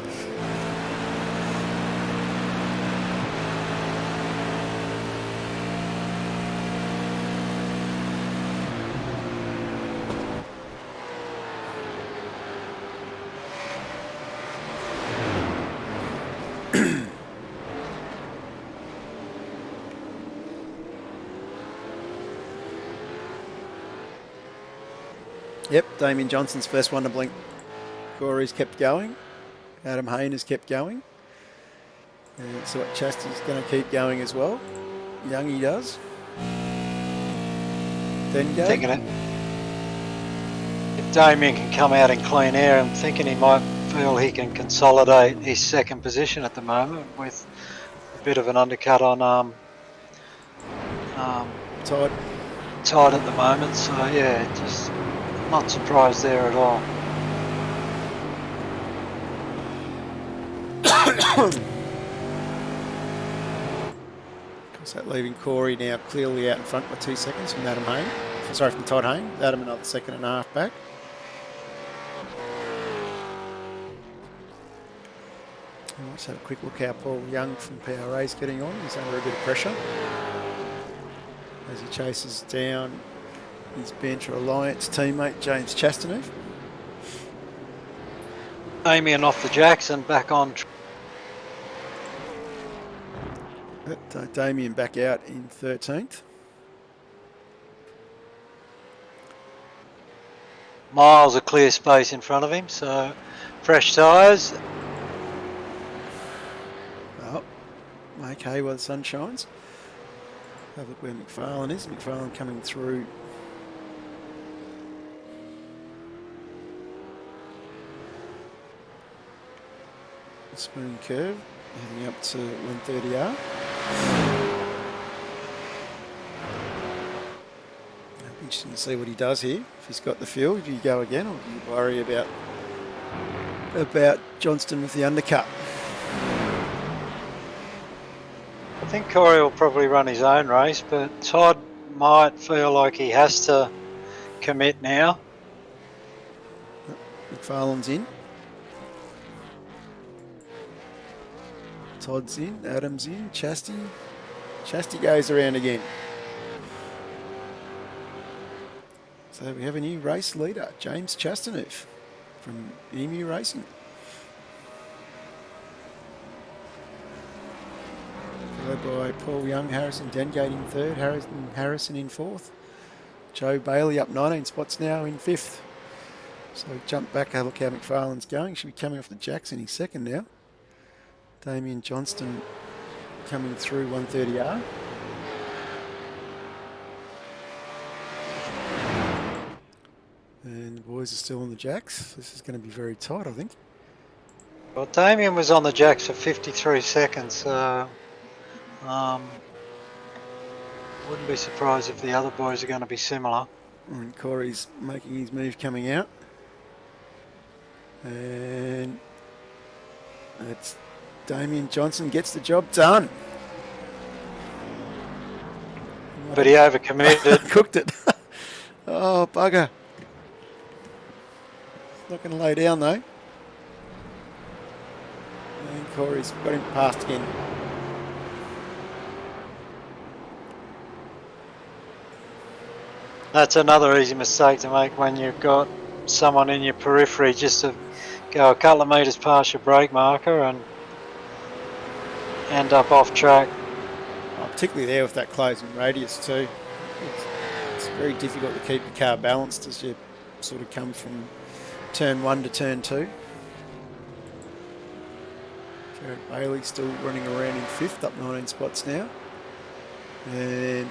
Yep, Damien Johnson's first one to blink. Corey's kept going. Adam Hayne has kept going. And so what Chasty's going to keep going as well. Youngie does. Then go. Thinking it. If Damien can come out in clean air, I'm thinking he might feel he can consolidate his second position at the moment with a bit of an undercut on Todd at the moment. So yeah, just not surprised there at all. That leaving Corey now clearly out in front by 2 seconds from Adam Hayne. Sorry, from Todd Hayne. Adam another second and a half back. And let's have a quick look how Paul Young from PRA is getting on. He's under a bit of pressure. as he chases down his Banter Alliance teammate James Chastaneuf. Damien off the jacks and back on. But Damien back out in 13th. Miles of clear space in front of him, so fresh tyres. Oh, okay, well the sun shines. Have a look where McFarlane is. McFarlane coming through. The Spoon Curve, heading up to 130R. It'll be interesting to see what he does here. If he's got the field, do you go again, or do you worry about Johnston with the undercut? I think Corey will probably run his own race, but Todd might feel like he has to commit now. McFarlane's in. Todd's in. Adam's in. Chasty goes around again. So we have a new race leader, James Chastaneuf from Emu Racing. Followed by Paul Young, Harrison Dengate in third, Harrison in fourth. Joe Bailey up 19 spots now in fifth. So jump back, have a look how McFarlane's going. Should be coming off the jacks in his second now. Damien Johnston coming through 130R. And the boys are still on the jacks. This is going to be very tight, I think. Well, Damien was on the jacks for 53 seconds, so wouldn't be surprised if the other boys are going to be similar. And Corey's making his move coming out. And it's Damien Johnson gets the job done. But he overcommitted. Cooked it. Oh, bugger. Not going to lay down though. And Corey's got him past again. That's another easy mistake to make when you've got someone in your periphery, just to go a couple of metres past your brake marker and end up off track. Oh, particularly there with that closing radius too. It's very difficult to keep the car balanced as you sort of come from turn 1 to turn 2. Jared Bailey still running around in 5th, up 19 spots now. And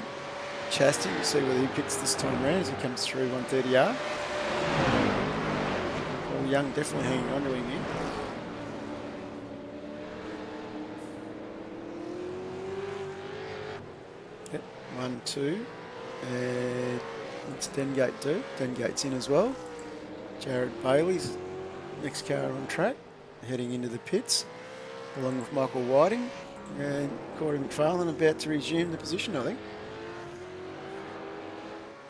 Chasty, we'll see whether he picks this time around as he comes through 130R. Paul Young definitely hanging on to him here. Yep, 1, 2. And what's Dengate do? Dengate's in as well. Jared Bailey's next car on track, heading into the pits, along with Michael Whiting. And Corey McFarlane about to resume the position, I think.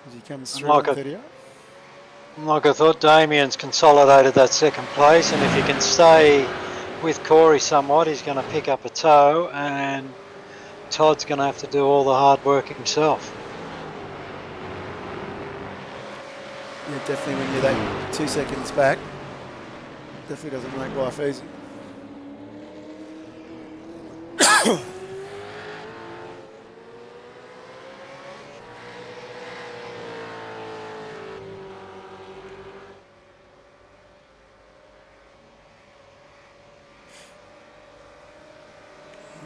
As he comes through 130R. Like I thought, Damien's consolidated that second place, and if he can stay with Corey somewhat, he's going to pick up a toe, and Todd's going to have to do all the hard work himself. Yeah, definitely when you're that 2 seconds back, definitely doesn't make life easy.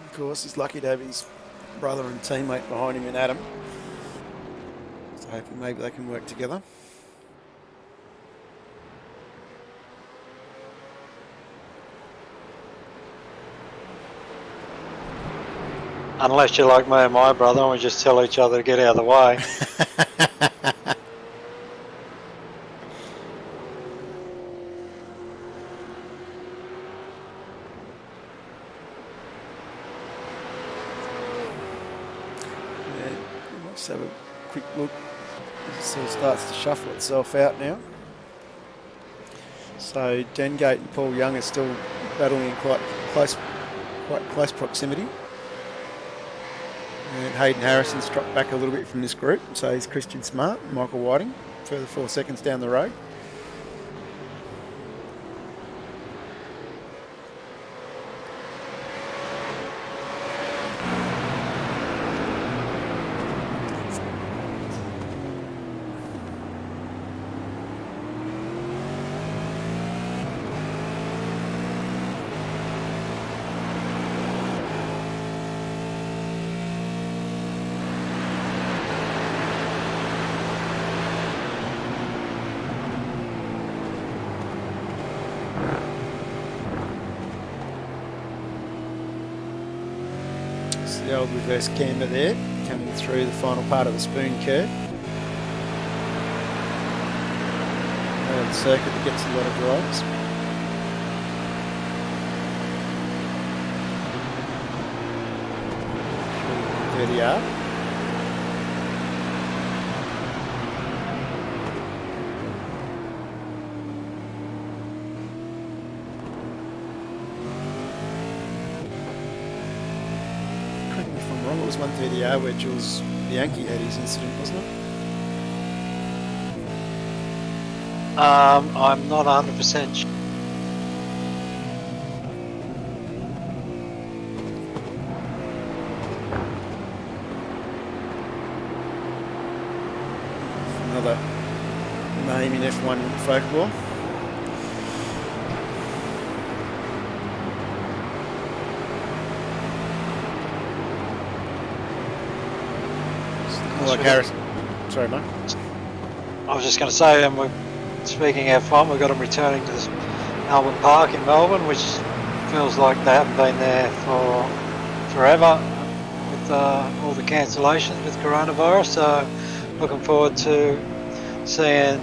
Of course, he's lucky to have his brother and teammate behind him in Adam. So hoping maybe they can work together. Unless you're like me and my brother and we just tell each other to get out of the way. Let's have a quick look as it sort of starts to shuffle itself out now. So Dengate and Paul Young are still battling in quite close proximity. And Hayden Harrison's dropped back a little bit from this group, so is Christian Smart, Michael Whiting, further 4 seconds down the road. The old reverse camber there, coming through the final part of the spoon curve. Old circuit that gets a lot of drives. Through 30 yard. It was 130R where Jules Bianchi had his incident, wasn't it? I'm not 100% sure. Another name in F1 folklore. Like Harrison. Sorry, mate. I was just going to say, and we're speaking F1, we've got them returning to this Albert Park in Melbourne, which feels like they haven't been there for forever with all the cancellations with coronavirus. So looking forward to seeing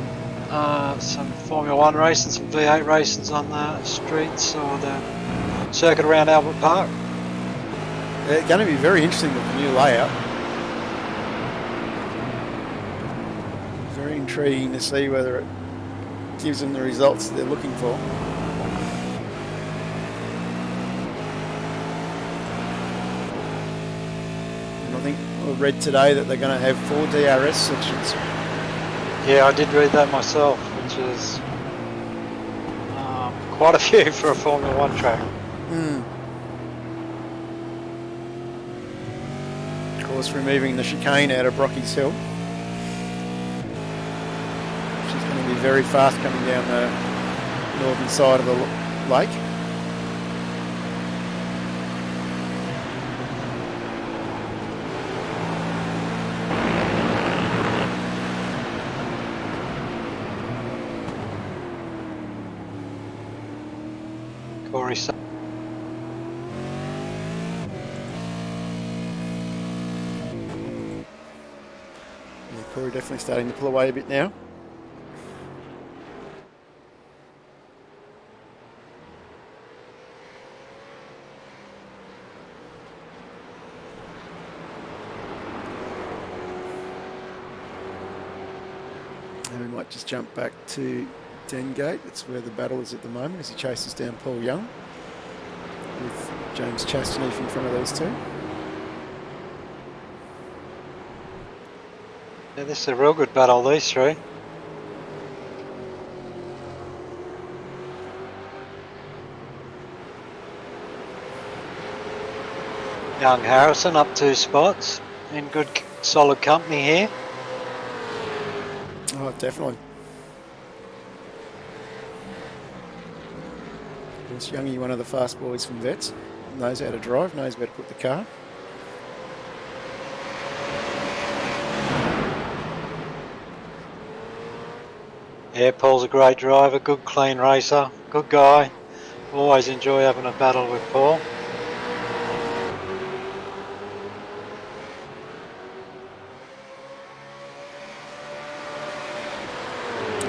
some Formula 1 racing, some V8 racing on the streets or the circuit around Albert Park. They're going to be very interesting with the new layout. Very intriguing to see whether it gives them the results that they're looking for. And I think I read today that they're going to have 4 DRS sections. Yeah, I did read that myself, which is quite a few for a Formula 1 track. Of course, removing the chicane out of Brocky's Hill. Very fast coming down the northern side of the lake. Corey. Yeah, Corey definitely starting to pull away a bit now. And we might just jump back to Dengate. That's where the battle is at the moment as he chases down Paul Young with James Chastaneef in front of those two. Yeah, this is a real good battle, these three. Young Harrison up 2 spots, in good solid company here. Oh, definitely. This Youngie, one of the fast boys from Vets, knows how to drive, knows where to put the car. Yeah, Paul's a great driver, good clean racer, good guy. Always enjoy having a battle with Paul.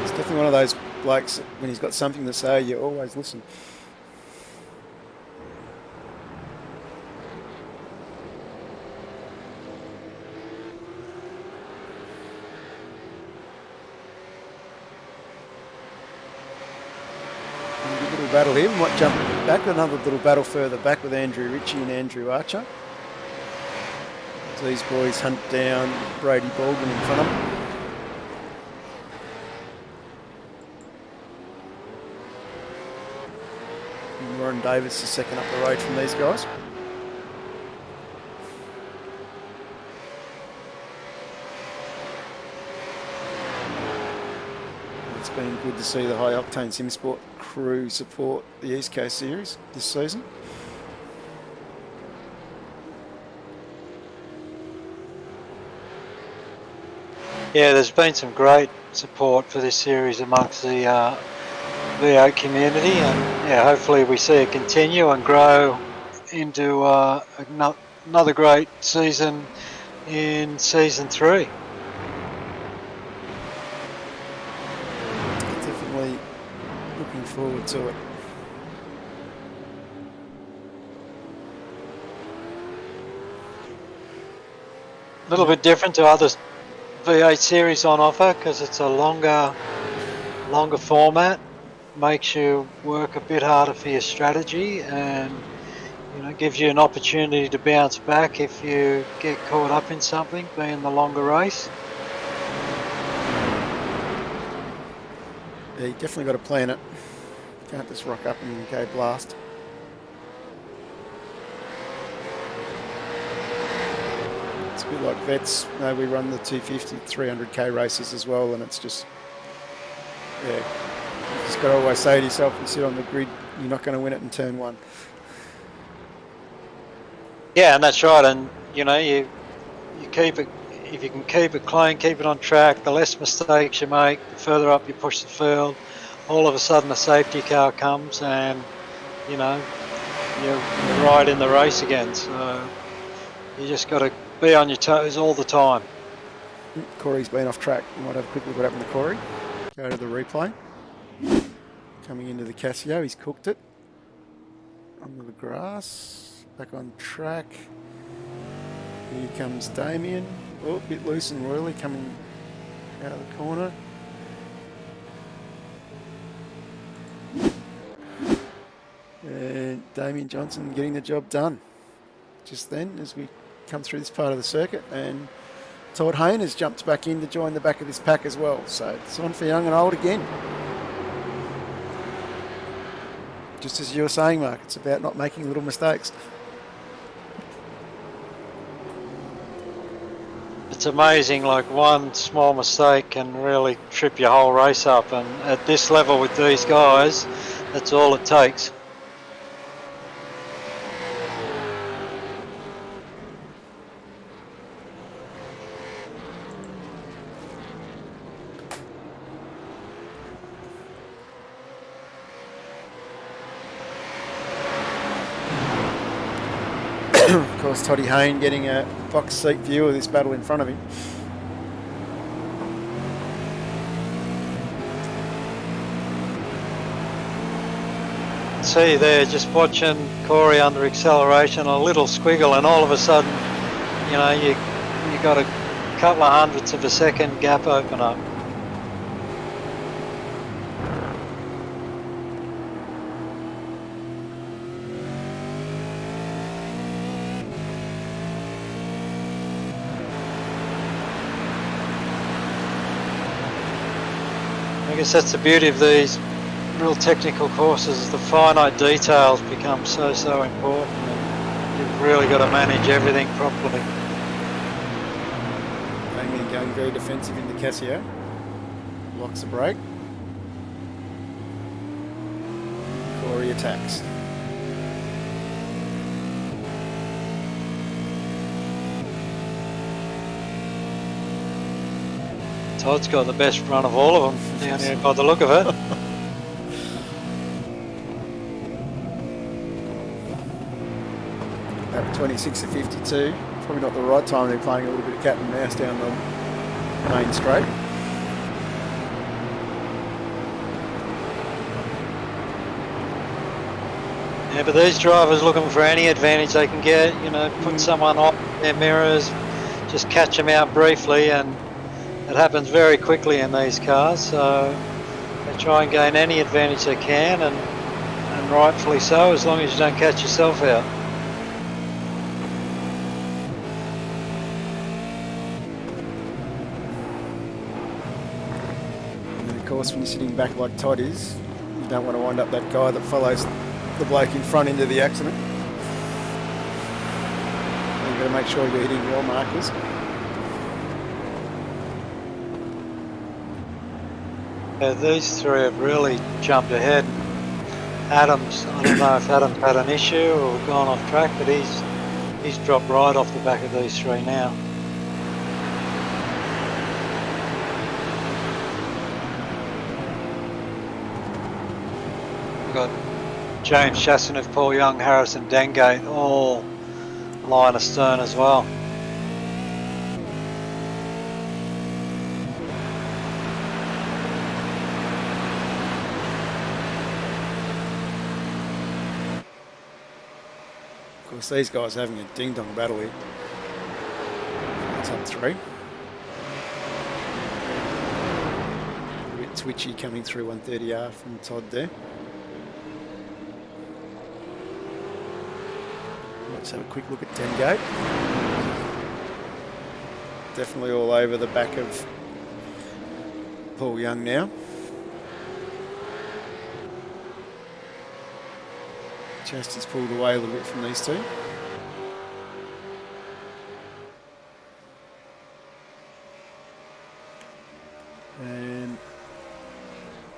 He's definitely one of those blokes that when he's got something to say, you always listen. Battle here. We might jump back, another little battle further back with Andrew Ritchie and Andrew Archer. as these boys hunt down Brady Baldwin in front of them. And Warren Davis is second up the road from these guys. It's been good to see the High Octane SimSport crew support the East Coast Series this season. Yeah, there's been some great support for this series amongst the V8 community, and yeah, hopefully we see it continue and grow into another great season in season 3. Definitely looking forward to it. A little bit different to other V8 series on offer because it's a longer format, makes you work a bit harder for your strategy, and gives you an opportunity to bounce back if you get caught up in something, being the longer race. Yeah, you definitely got to plan it. Can't just rock up and go blast. It's a bit like vets. We run the 250, 300k races as well, and it's just, yeah, you just got to always say to yourself, you sit on the grid, you're not going to win it in turn 1. Yeah, and that's right. And you keep it, if you can keep it clean, keep it on track, the less mistakes you make, the further up you push the field, all of a sudden a safety car comes and you're right in the race again. So you just got to be on your toes all the time. Corey's been off track. You might have a quick look what happened to Corey. Go to the replay. Coming into the Casio, he's cooked it. Under the grass, back on track. Here comes Damien. Oh, a bit loose and royally coming out of the corner. And Damien Johnson getting the job done just then as we come through this part of the circuit. And Todd Hayne has jumped back in to join the back of this pack as well. So it's on for young and old again. Just as you were saying, Mark, it's about not making little mistakes. It's amazing, like one small mistake can really trip your whole race up, and at this level with these guys, that's all it takes. Of course, Toddy Hayne getting a box seat view of this battle in front of him. See there, just watching Corey under acceleration, a little squiggle, and all of a sudden, you got a couple of hundredths of a second gap open up. I guess that's the beauty of these real technical courses. The finite details become so important, and you've really got to manage everything properly. Damien going very defensive in the Casio. Locks the brake. Corey attacks. Todd's got the best run of all of them down here by the look of it. At 26 to 52. Probably not the right time. They're playing a little bit of cat and mouse down the main straight. Yeah, but these drivers looking for any advantage they can get, put someone off their mirrors, just catch them out briefly, and it happens very quickly in these cars, so they try and gain any advantage they can, and rightfully so, as long as you don't catch yourself out. course, when you're sitting back like Todd is, you don't want to wind up that guy that follows the bloke in front into the accident. You've got to make sure you're hitting your markers. Yeah, these three have really jumped ahead. Adams, I don't know if Adams had an issue or gone off track, but he's dropped right off the back of these three now. We've got James Chastaneuf, Paul Young, Harrison Dengate, all line astern as well. Of course, these guys are having a ding-dong battle here. It's up 3. A bit twitchy coming through 130R from Todd there. Let's have a quick look at Dengate. Definitely all over the back of Paul Young now. Chester's pulled away a little bit from these two. And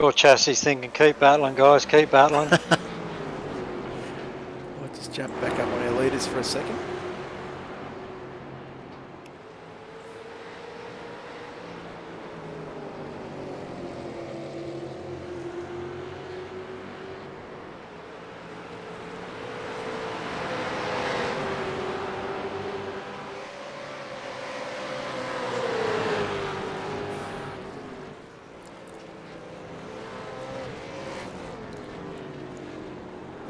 Your chassis thinking, keep battling, guys, keep battling. I'll just jump back up on our leaders for a second.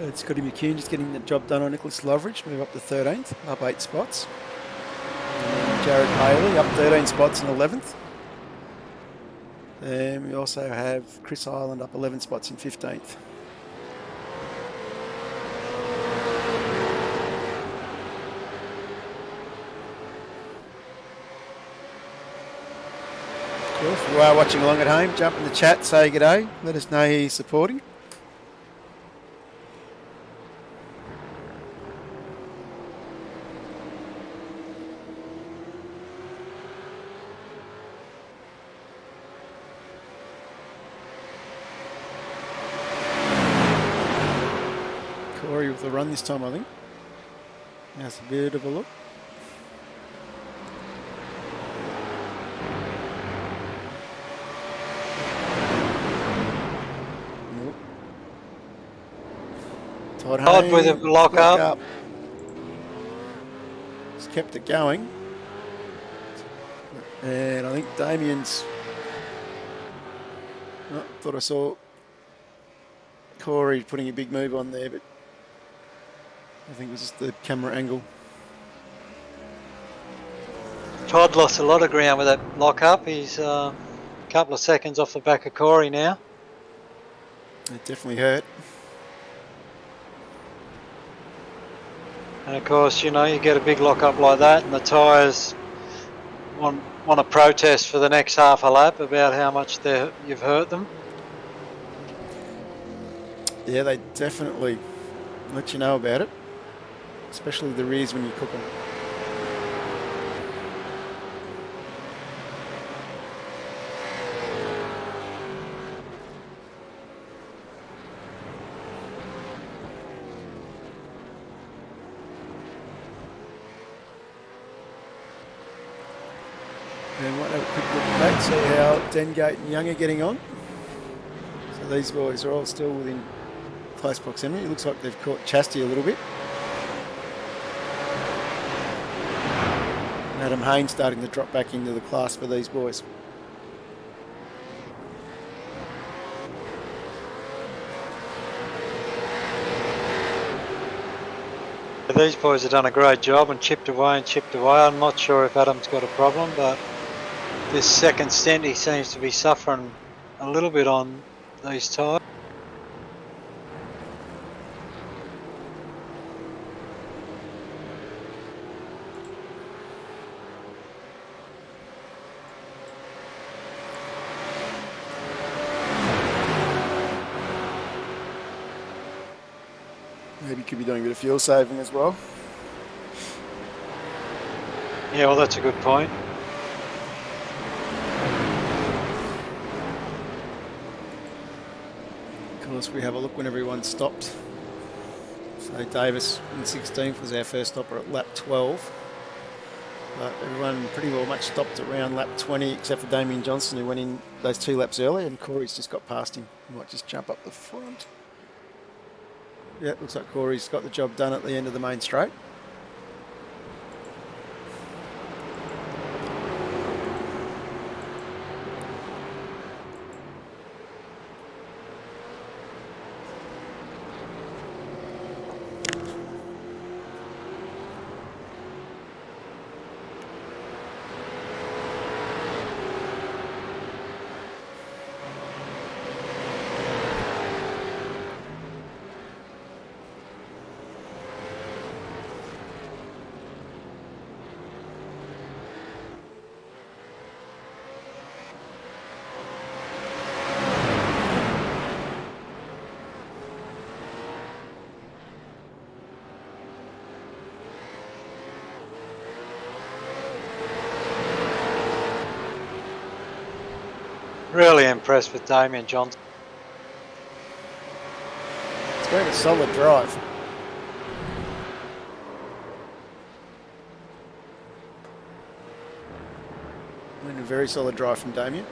It's Scotty McCune just getting the job done on Nicholas Loveridge, move up to 13th, up 8 spots. And then Jared Haley up 13 spots in 11th. Then we also have Chris Ireland up 11 spots in 15th. Cool. If you are watching along at home, jump in the chat, say g'day, let us know who you're supporting. With the run this time, I think. That's a bit of a look. Todd with a lock up. Just kept it going. And I think Damien's... Oh, thought I saw Corey putting a big move on there, but I think it was just the camera angle. Todd lost a lot of ground with that lock up. He's a couple of seconds off the back of Corey now. It definitely hurt. And of course, you know, you get a big lock up like that and the tyres want to protest for the next half a lap about how much you've hurt them. Yeah, they definitely let you know about it. Especially the rears when you cook them. And we'll have a quick look back, see how Dengate and Young are getting on. So these boys are all still within close proximity. It looks like they've caught Chasty a little bit. Adam Haynes starting to drop back into the class for these boys. These boys have done a great job and chipped away and chipped away. I'm not sure if Adam's got a problem, but this second stint he seems to be suffering a little bit on these tyres. Maybe could be doing a bit of fuel saving as well. Yeah, well, that's a good point. Of course, we have a look when everyone stopped. So Davis in 16th was our first stopper at lap 12. But everyone pretty well much stopped around lap 20, except for Damien Johnson, who went in those 2 laps early, and Corey's just got past him. He might just jump up the front. Yeah, looks like Corey's got the job done at the end of the main straight. Really impressed with Damien Johnson. It's been a solid drive. Been a very solid drive from Damien.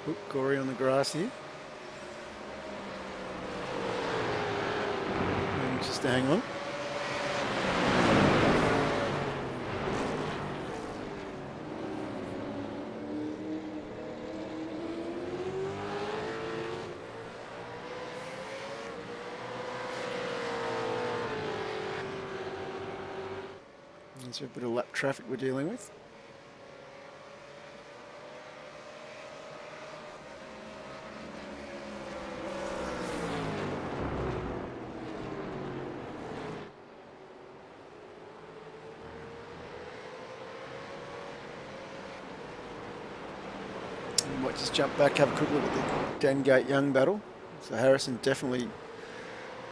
Oop, Corey on the grass here. Just to hang on. There's a bit of lap traffic we're dealing with. Might just jump back, have a quick look at the Dangate Young battle. So Harrison definitely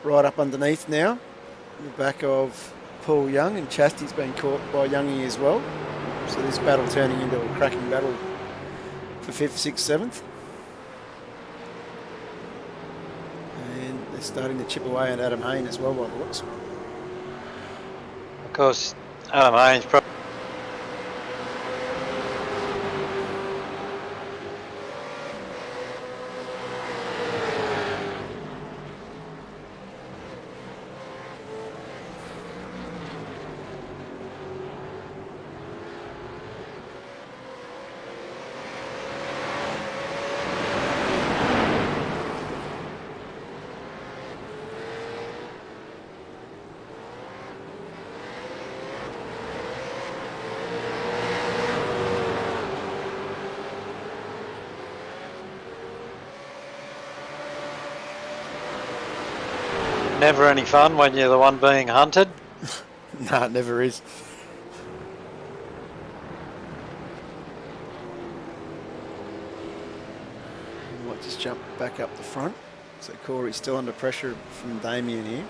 right up underneath now. In the back of Paul Young, and Chastity's been caught by Youngie as well. So this battle turning into a cracking battle for 5th, 6th, 7th. And they're starting to chip away at Adam Hayne as well by the looks. Of course, Adam Haynes probably. Never any fun when you're the one being hunted. Nah, it never is. We might just jump back up the front. So Corey's still under pressure from Damien here.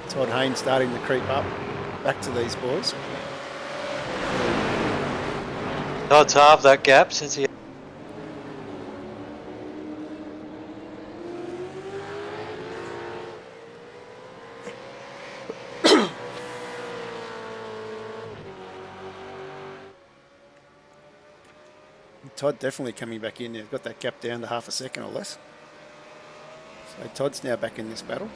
Todd Haynes starting to creep up back to these boys. Todd's halved that gap since he. Todd definitely coming back in there. Got that gap down to half a second or less. So Todd's now back in this battle.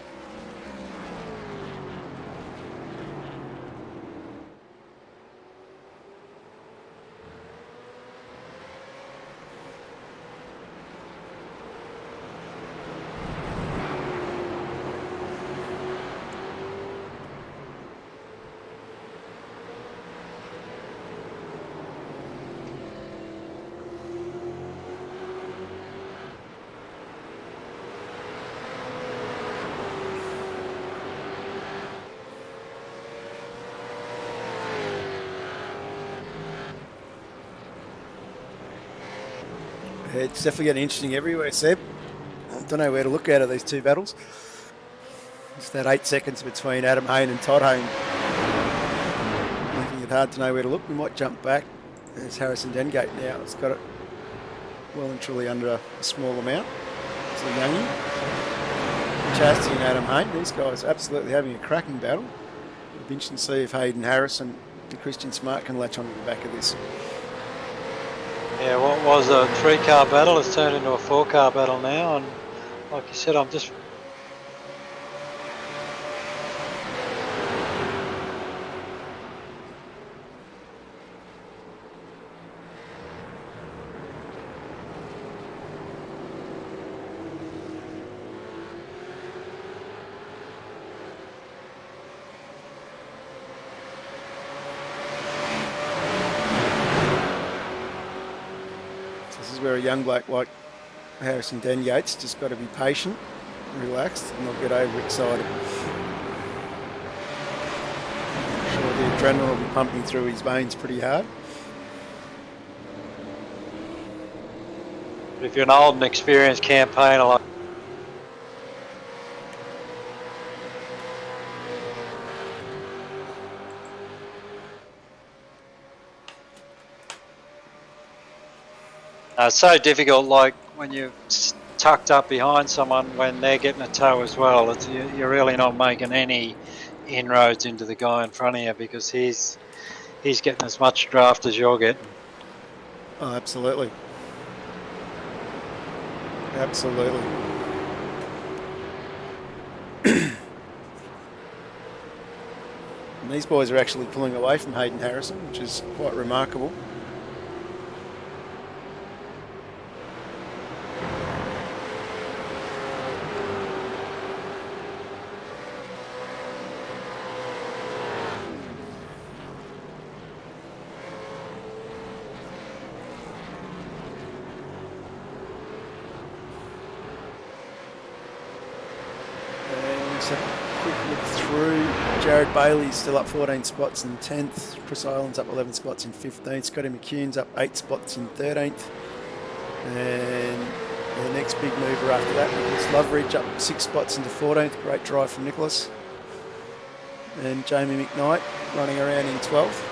It's definitely getting interesting everywhere, Seb. I don't know where to look out of these two battles. It's that 8 seconds between Adam Hayne and Todd Hayne. Making it hard to know where to look. We might jump back. There's Harrison Dengate now. It's got it well and truly under a small amount. It's a youngie. Chastity and Adam Hayne. These guys are absolutely having a cracking battle. It'll be interesting to see if Hayden Harrison and Christian Smart can latch onto the back of this. Yeah, what was a 3-car battle has turned into a 4-car battle now, and like you said, I'm just... Where a young bloke like Harrison Dengate's just got to be patient, relaxed, and not get overexcited. I'm sure the adrenaline will be pumping through his veins pretty hard. If you're an old and experienced campaigner like... it's so difficult, like when you're tucked up behind someone when they're getting a tow as well. You're really not making any inroads into the guy in front of you because he's getting as much draft as you're getting. Oh, absolutely. Absolutely. And these boys are actually pulling away from Hayden Harrison, which is quite remarkable. Jared Bailey's still up 14 spots in 10th. Chris Island's up 11 spots in 15th. Scotty McCune's up 8 spots in 13th. And the next big mover after that, Nicholas Loveridge up 6 spots into 14th. Great drive from Nicholas. And Jamie McKnight running around in 12th.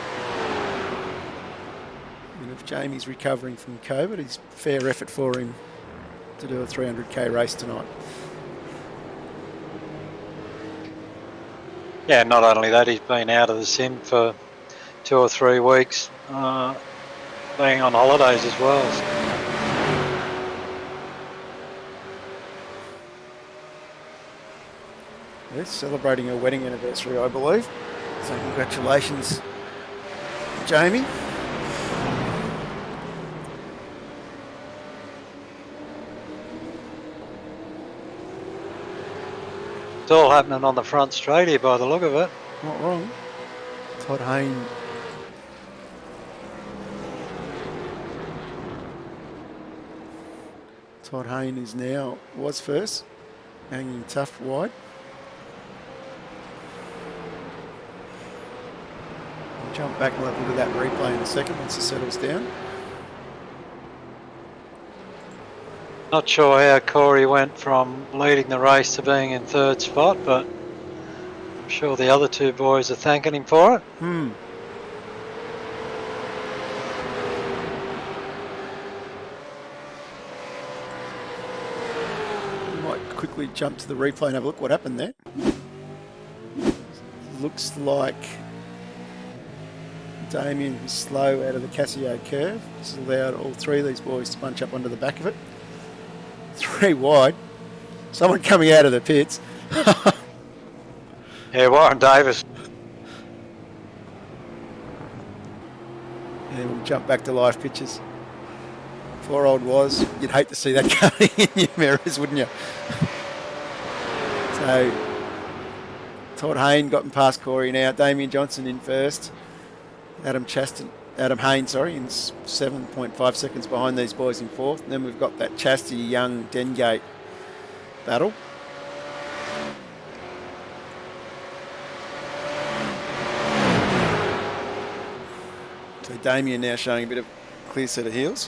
And if Jamie's recovering from COVID, it's a fair effort for him to do a 300k race tonight. Yeah, not only that, he's been out of the sim for 2 or 3 weeks, being on holidays as well. Yes, celebrating a wedding anniversary, I believe. So congratulations, Jamie. It's all happening on the front straight here by the look of it. Not wrong. Todd Hayne. Todd Hayne is now, was first, hanging tough wide. I'll jump back and we'll have a look at that replay in a second once it settles down. Not sure how Corey went from leading the race to being in 3rd spot, but I'm sure the other 2 boys are thanking him for it. We might quickly jump to the replay and have a look what happened there. Looks like Damien was slow out of the Casio curve. This has allowed all 3 of these boys to bunch up onto the back of it. 3 wide. Someone coming out of the pits. Yeah, Warren Davis. And we'll jump back to live pictures. Poor old Was. You'd hate to see that coming in your mirrors, wouldn't you? So, Todd Hayne gotten past Corey now. Damien Johnson in first. Adam Hayne, in 7.5 seconds behind these boys in 4th. And then we've got that Chastity Young Dengate battle. So Damien now showing a bit of clear set of heels.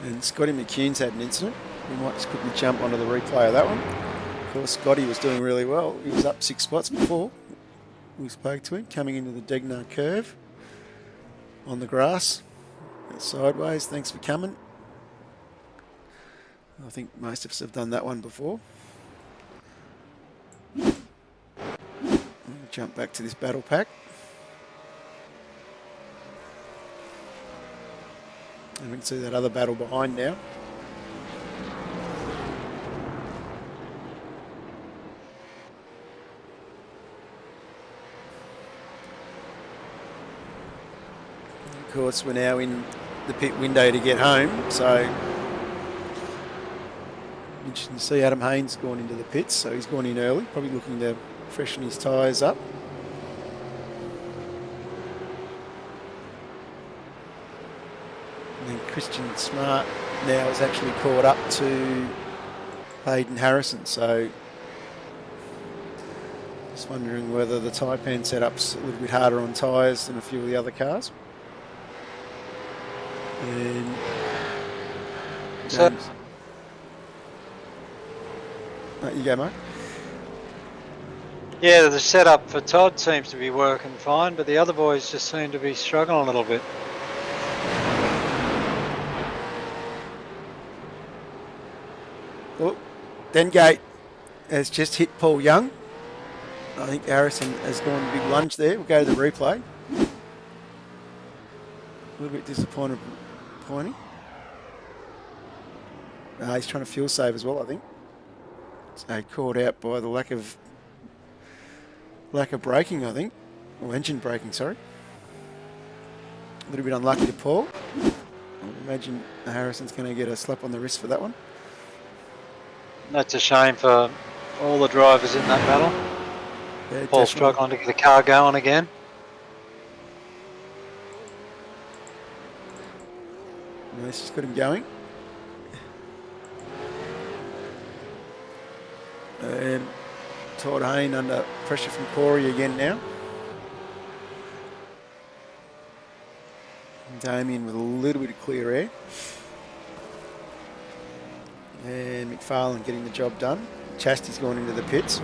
And Scotty McCune's had an incident. We might just quickly jump onto the replay of that one. Of course, Scotty was doing really well. He was up 6 spots before we spoke to him, coming into the Degnar curve on the grass. Sideways, thanks for coming. I think most of us have done that one before. I'll jump back to this battle pack. And we can see that other battle behind now. Of course, we're now in the pit window to get home, so interesting to see Adam Haynes gone into the pits, so he's gone in early, probably looking to freshen his tyres up. And then Christian Smart now is actually caught up to Hayden Harrison, so just wondering whether the Taipan setup's a little bit harder on tyres than a few of the other cars. And James. You go, mate. Yeah, the setup for Todd seems to be working fine, but the other boys just seem to be struggling a little bit. Oh, Dengate has just hit Paul Young. I think Harrison has gone a big lunge there. We'll go to the replay. A little bit disappointing. He's trying to fuel save as well, I think. So caught out by the lack of braking, I think, or engine braking. Sorry. A little bit unlucky to Paul. I imagine Harrison's going to get a slap on the wrist for that one. That's a shame for all the drivers in that battle. Yeah, Paul struggling to get the car going again. No, this has got him going. And Todd Hayne under pressure from Corey again now. And Damien with a little bit of clear air. And McFarlane getting the job done. Chastity's gone into the pits.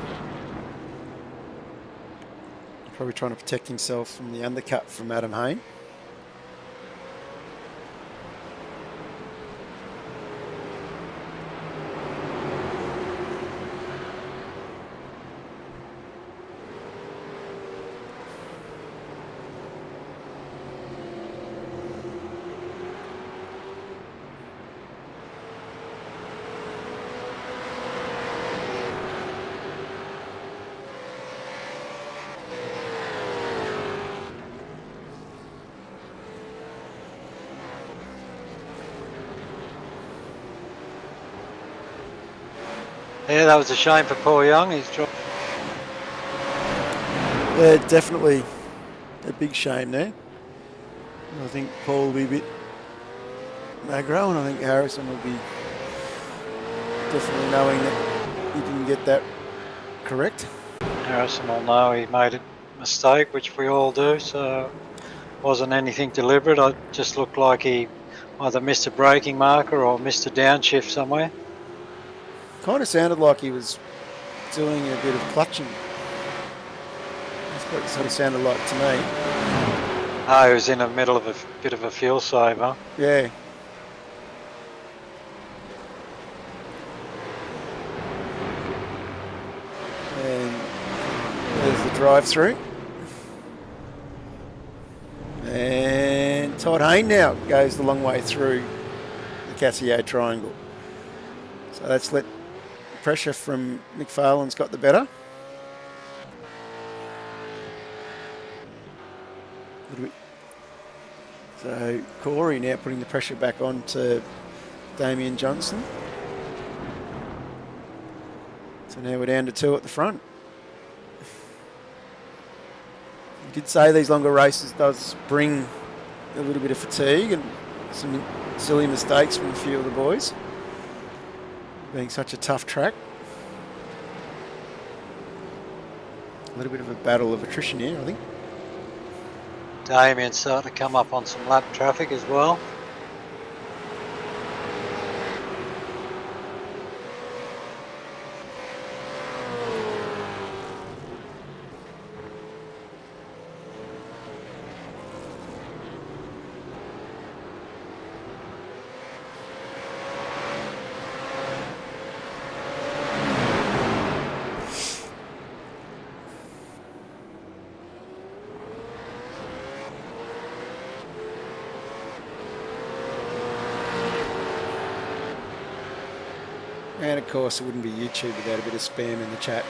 Probably trying to protect himself from the undercut from Adam Hayne. Yeah, that was a shame for Paul Young. He's dropped. Yeah, definitely a big shame there. I think Paul will be a bit aggro, and I think Harrison will be definitely knowing that he didn't get that correct. Harrison will know he made a mistake, which we all do, so it wasn't anything deliberate. It just looked like he either missed a braking marker or missed a downshift somewhere. Kind of sounded like he was doing a bit of clutching. That's what it sort of sounded like to me. Oh, he was in the middle of a bit of a fuel saver. Yeah. And there's the drive-through. And Todd Hayne now goes the long way through the Cassio triangle. So that's let pressure from McFarlane's got the better. A little bit. So Corey now putting the pressure back on to Damien Johnson. So now we're down to 2 at the front. I did say these longer races does bring a little bit of fatigue and some silly mistakes from a few of the boys. Being such a tough track. A little bit of a battle of attrition here, I think. Damien's starting to come up on some lap traffic as well. And of course, it wouldn't be YouTube without a bit of spam in the chat.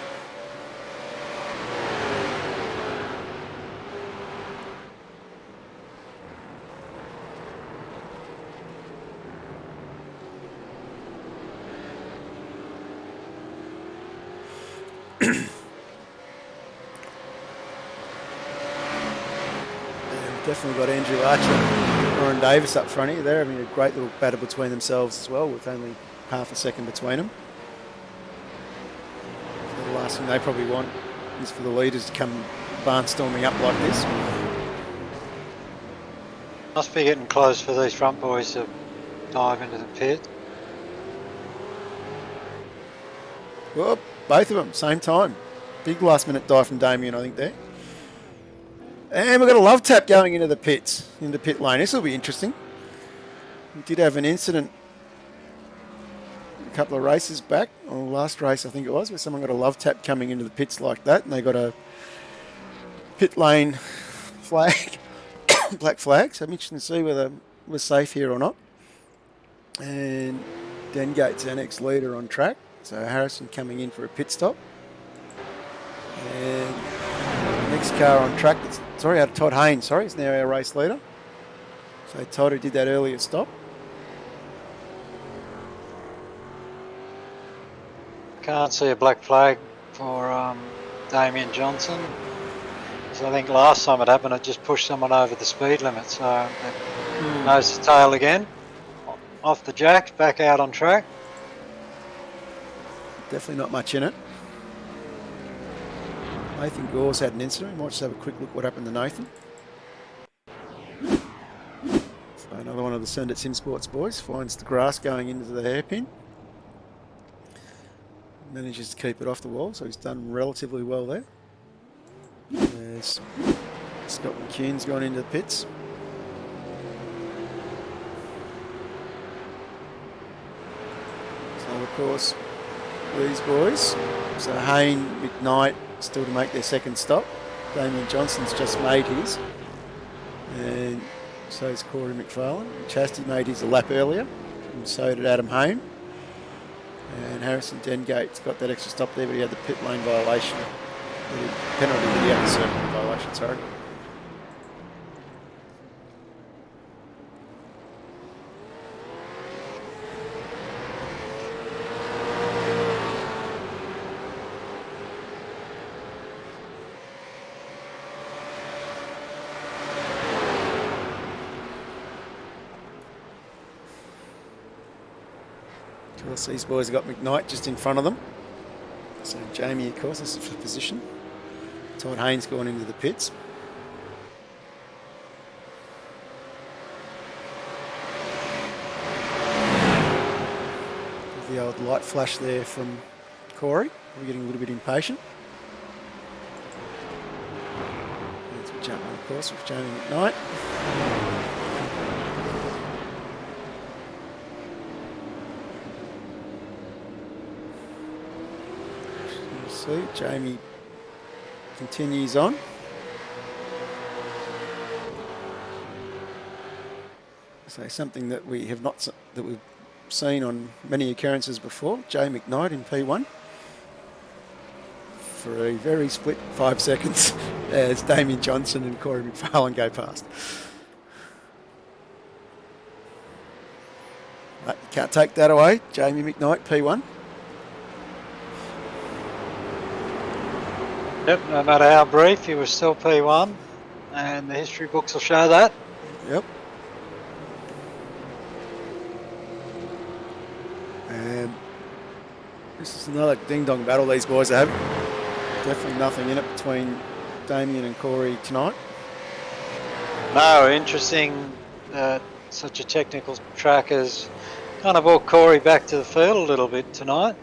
Definitely got Andrew Archer and Warren Davis up front here. They're having a great little battle between themselves as well, with only half a second between them. So the last thing they probably want is for the leaders to come barnstorming up like this. Must be getting close for these front boys to dive into the pit. Well, both of them, same time. Big last minute dive from Damien, I think, there. And we've got a love tap going into the pits, into pit lane. This will be interesting. We did have an incident a couple of races back, or last race I think it was, where someone got a love tap coming into the pits like that, and they got a pit lane flag, black flag. So I'm interested to see whether we're safe here or not. And Dengate's our next leader on track. So Harrison coming in for a pit stop. And the next car on track, sorry, out of Todd Haynes, sorry, is now our race leader. So Todd, who did that earlier stop. Can't see a black flag for Damien Johnson. So I think last time it happened, it just pushed someone over the speed limit. So nose to tail again, off the jacks, back out on track. Definitely not much in it. Nathan Gore's had an incident. We might just have a quick look what happened to Nathan. So another one of the Send It Sim Sports boys finds the grass going into the hairpin. Manages to keep it off the wall, so he's done relatively well there. There's Scott McCune's gone into the pits. So of course, these boys. So Hayne, McKnight still to make their second stop. Damien Johnson's just made his. And so is Corey McFarlane. Chastity made his a lap earlier. And so did Adam Hayne. And Harrison Dengate's got that extra stop there, but he had the pit lane violation. Penalty that he had the circuit violation, sorry. Of course, these boys have got McKnight just in front of them. So Jamie, of course, this is for position. Todd Haynes going into the pits. The old light flash there from Corey. We're getting a little bit impatient. Let's jump on, of course, with Jamie McKnight. See, Jamie continues on. So something that we have not, that we've seen on many occurrences before. Jay McKnight in P1 for a very split 5 seconds as Damien Johnson and Corey McFarlane go past. But you can't take that away. Jamie McKnight P1. Yep, no matter how brief, he was still P1, and the history books will show that. Yep. And this is another ding-dong battle these boys have. Definitely nothing in it between Damien and Corey tonight. No, interesting that such a technical track has kind of brought Corey back to the field a little bit tonight.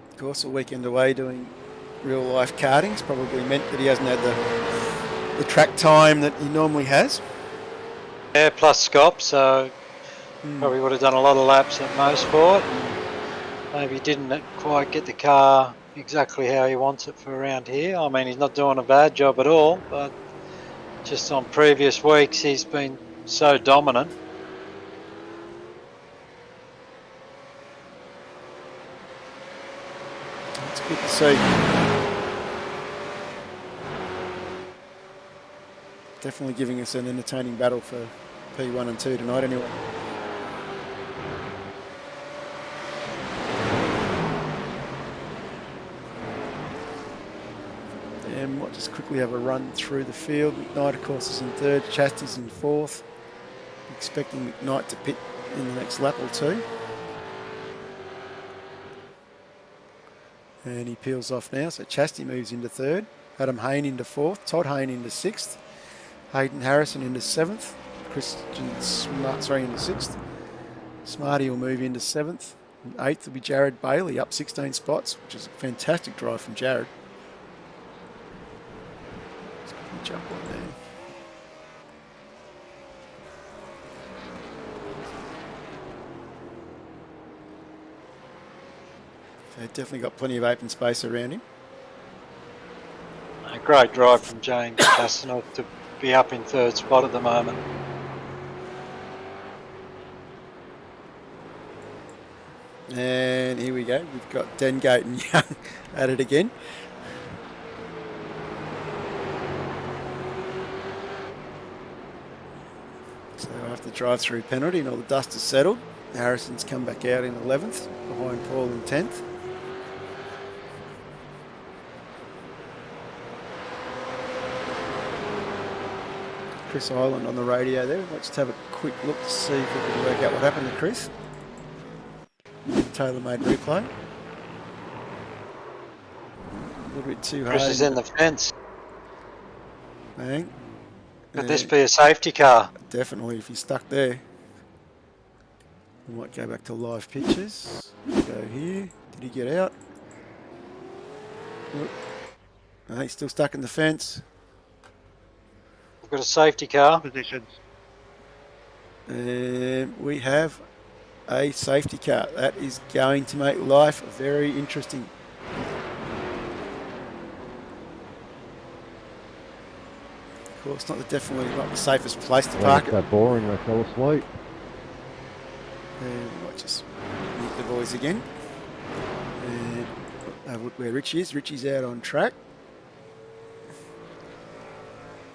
Of course, a weekend away doing real life karting's probably meant that he hasn't had the track time that he normally has. Yeah, plus Scop, so probably would have done a lot of laps at Mosport. And maybe didn't quite get the car exactly how he wants it for around here. I mean, he's not doing a bad job at all, but just on previous weeks, he's been so dominant. It's good to see. Definitely giving us an entertaining battle for P1 and 2 tonight anyway. And we'll just quickly have a run through the field. McKnight, of course, is in third. Chasty's in fourth. Expecting McKnight to pit in the next lap or two. And he peels off now, so Chasty moves into third. Adam Hayne into fourth. Todd Hayne into sixth. Hayden Harrison into seventh. Christian Smart, into sixth. Smarty will move into seventh. And eighth will be Jared Bailey, up 16 spots, which is a fantastic drive from Jared. Let's quickly jump on there. So definitely got plenty of open space around him. A great drive from James Castaneau to be up in third spot at the moment. And here we go. We've got Dengate and Young at it again. So after the drive-through penalty and all the dust is settled, Harrison's come back out in 11th, behind Paul in 10th. Chris Island on the radio there. Let's just have a quick look to see if we can work out what happened to Chris. Tailor-made replay. A little bit too hard. Chris is in the fence. Bang. Could this be a safety car? Definitely, if he's stuck there. We might go back to live pictures. Go here. Did he get out? No, he's still stuck in the fence. We've got a safety car. Positions. And we have a safety car. That is going to make life very interesting. Of course, definitely not the safest place to park it. So boring, I fell asleep. And we might just meet the boys again. And have a look where Richie is. Richie's out on track.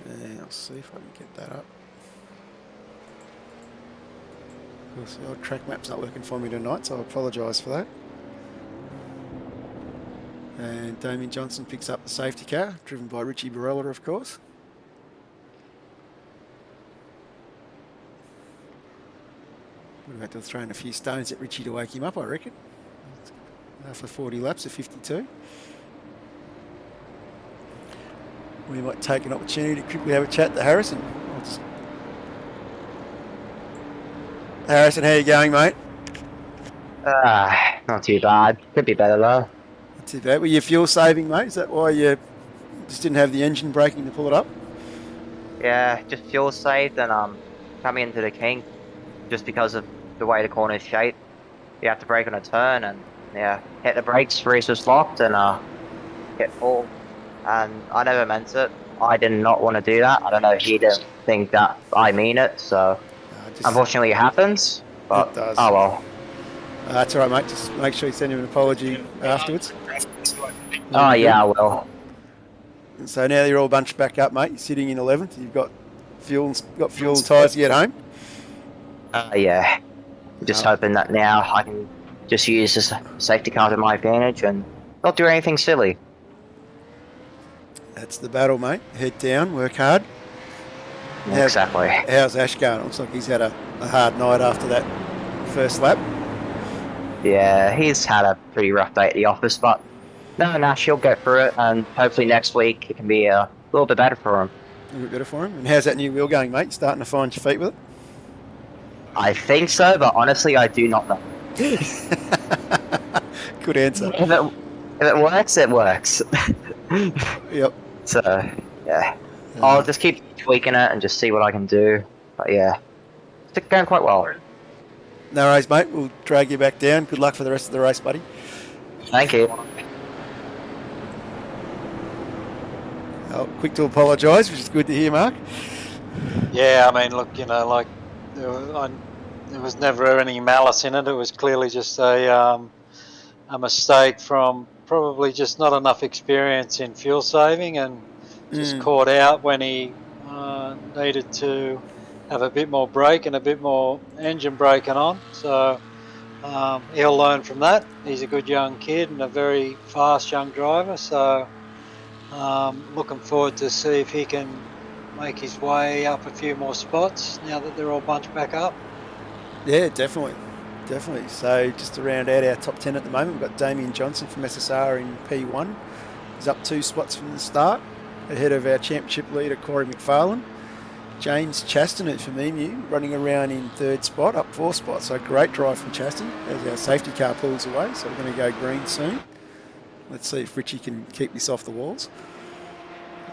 And I'll see if I can get that up. Of course, the old track map's not working for me tonight, so I apologise for that. And Damien Johnson picks up the safety car, driven by Richie Barella, of course. Would have had to have thrown a few stones at Richie to wake him up, I reckon. After 40 laps of 52. We might take an opportunity to quickly have a chat to Harrison. Harrison, how you going, mate? Not too bad. Could be better though. Not too bad. Were you fuel saving, mate? Is that why you just didn't have the engine braking to pull it up? Yeah, just fuel saved and coming into the kink, just because of the way the corner's shaped, you have to brake on a turn and yeah, hit the brakes, race was locked and get full. And I never meant it. I did not want to do that. I don't know if he didn't think that I mean it, so unfortunately it happens. But it does. Oh well. That's all right, mate. Just make sure you send him an apology afterwards. Oh yeah, I will. So now you're all bunched back up, mate. You're sitting in 11th. You've got fuel and tyres to get home. Yeah. Just hoping that now I can just use this safety car to my advantage and not do anything silly. That's the battle, mate. Head down, work hard. Exactly. How's Ash going? It looks like he's had a hard night after that first lap. Yeah, he's had a pretty rough day at the office, but no, she'll get through it, and hopefully next week it can be a little bit better for him. A little bit better for him. And how's that new wheel going, mate? You starting to find your feet with it? I think so, but honestly, I do not know. Good answer. If it works, it works. Yep. So, yeah. I'll just keep tweaking it and just see what I can do. But yeah, it's going quite well. No worries, mate. We'll drag you back down. Good luck for the rest of the race, buddy. Thank you. Oh, quick to apologise, which is good to hear, Mark. Yeah, I mean, look, like there was never any malice in it. It was clearly just a mistake from probably just not enough experience in fuel saving, and just caught out when he needed to have a bit more brake and a bit more engine braking on. So he'll learn from that. He's a good young kid and a very fast young driver. So looking forward to see if he can make his way up a few more spots now that they're all bunched back up. Yeah, definitely. Definitely. So just to round out our top 10 at the moment, we've got Damien Johnson from SSR in P1. He's up 2 spots from the start, ahead of our championship leader, Corey McFarlane. James Chastanet from Emu running around in 3rd spot, up 4 spots. So great drive from Chaston as our safety car pulls away. So we're going to go green soon. Let's see if Richie can keep this off the walls.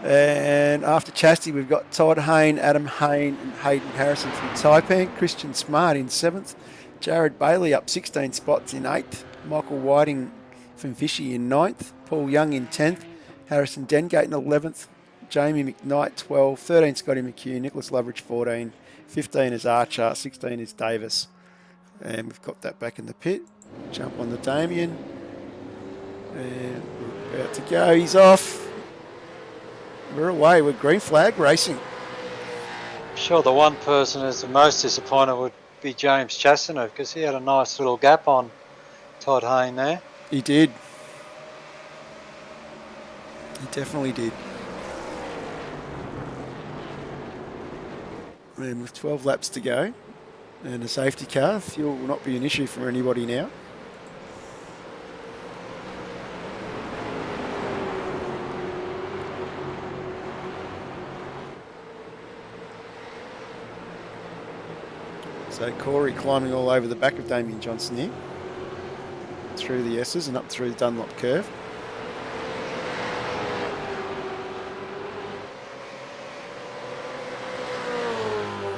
And after Chastity, we've got Todd Hayne, Adam Hayne and Hayden Harrison from Taipan. Christian Smart in 7th. Jared Bailey up 16 spots in 8th. Michael Whiting from Vishy in 9th. Paul Young in 10th. Harrison Dengate in 11th. Jamie McKnight 12. 13 Scotty McHugh. Nicholas Loveridge 14. 15 is Archer. 16 is Davis. And we've got that back in the pit. Jump on the Damien. And we're about to go. He's off. We're away. We're green flag racing. I'm sure the one person who's the most disappointed would be James Chastanet, because he had a nice little gap on Todd Hayne there. He did. He definitely did. And with 12 laps to go and a safety car, fuel will not be an issue for anybody now. So Corey climbing all over the back of Damien Johnson here, through the S's and up through the Dunlop curve.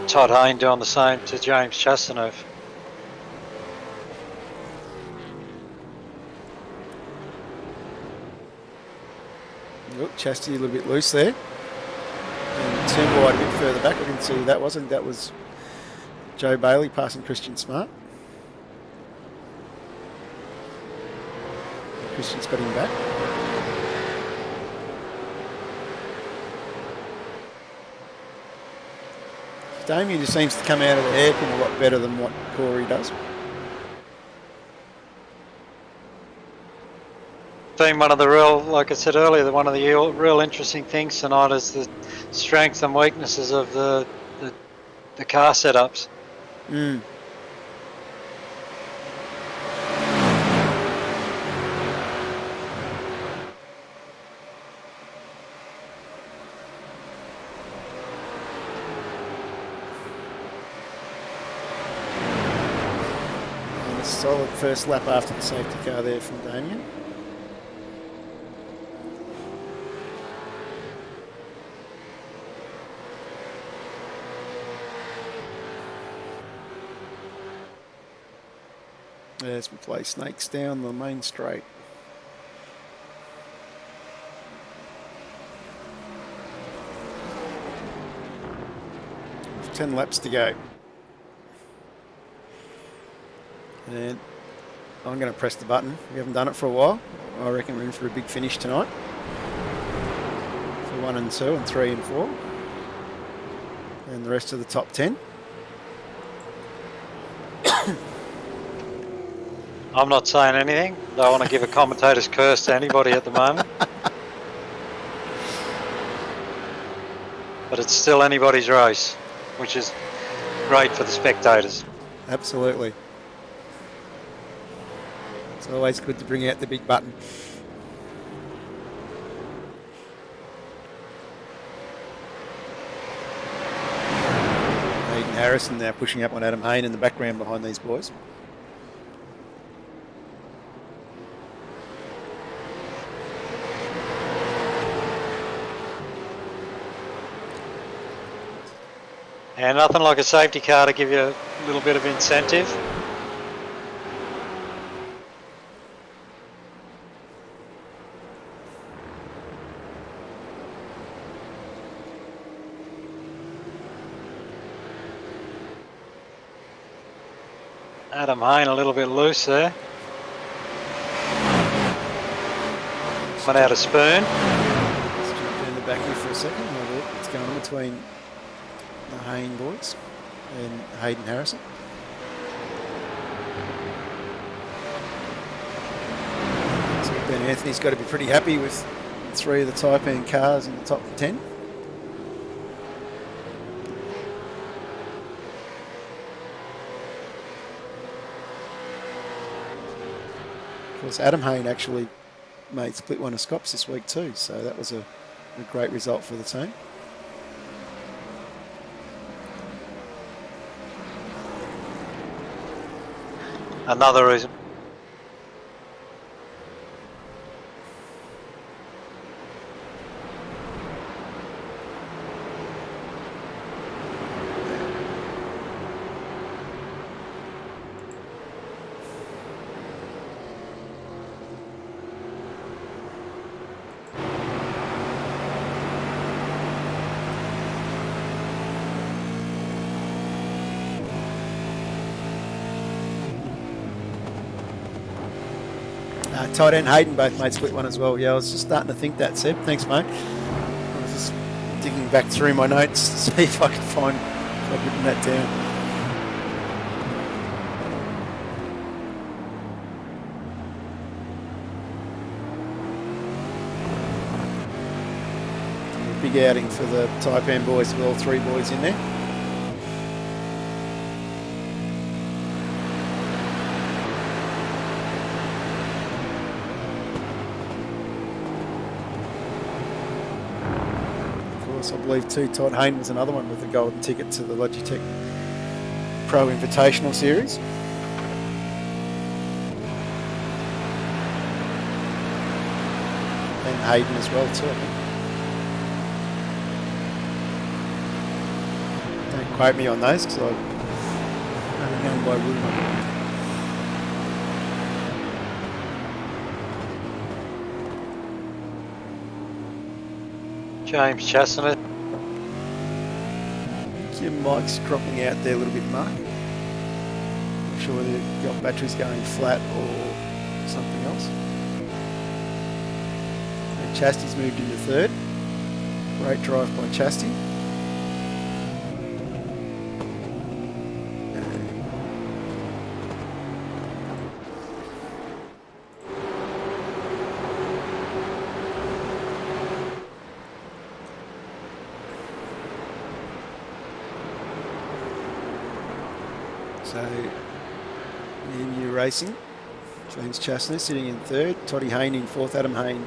Todd Hayne doing the same to James Chastanet. Look, Chastity a little bit loose there. And turn wide a bit further back. I didn't see who that was. I think that was Joe Bailey passing Christian Smart. Christian's got him back. Damien just seems to come out of the hairpin a lot better than what Corey does. Been one of the real, like I said earlier, one of the real interesting things tonight is the strengths and weaknesses of the car setups. And a solid first lap after the safety car there from Damien. As we play snakes down the main straight. With 10 laps to go. And I'm going to press the button. We haven't done it for a while. I reckon we're in for a big finish tonight. For 1 and 2 and 3 and 4. And the rest of the top 10. I'm not saying anything. Don't want to give a commentator's curse to anybody at the moment. But it's still anybody's race, which is great for the spectators. Absolutely. It's always good to bring out the big button. Hayden Harrison now pushing up on Adam Hayne in the background behind these boys. And nothing like a safety car to give you a little bit of incentive. Adam Hayne a little bit loose there. Went out of spoon. Let's jump down the back here for a second and have a look what's going on between the Hayne boys and Hayden Harrison. So Ben Anthony's got to be pretty happy with 3 of the Taipan cars in the top 10. Of course, Adam Hayne actually made split winner Scops this week too, so that was a great result for the team. Another reason. Todd and Hayden both made split one as well. Yeah, I was just starting to think that, Seb. Thanks, mate. I was just digging back through my notes to see if I could find if I've written that down. A big outing for the Taipan boys with all 3 boys in there. I believe too, Todd Hayne was another one with the golden ticket to the Logitech Pro Invitational Series. And Hayden as well too, I think. Don't quote me on those because I'm only going by rumour. James Chastity. Your mic's dropping out there a little bit, Mark. Not sure whether you've got batteries going flat or something else. And Chastity's moved into 3rd. Great drive by Chastity. So, new racing. James Chastity sitting in 3rd. Toddy Hayne in 4th. Adam Hayne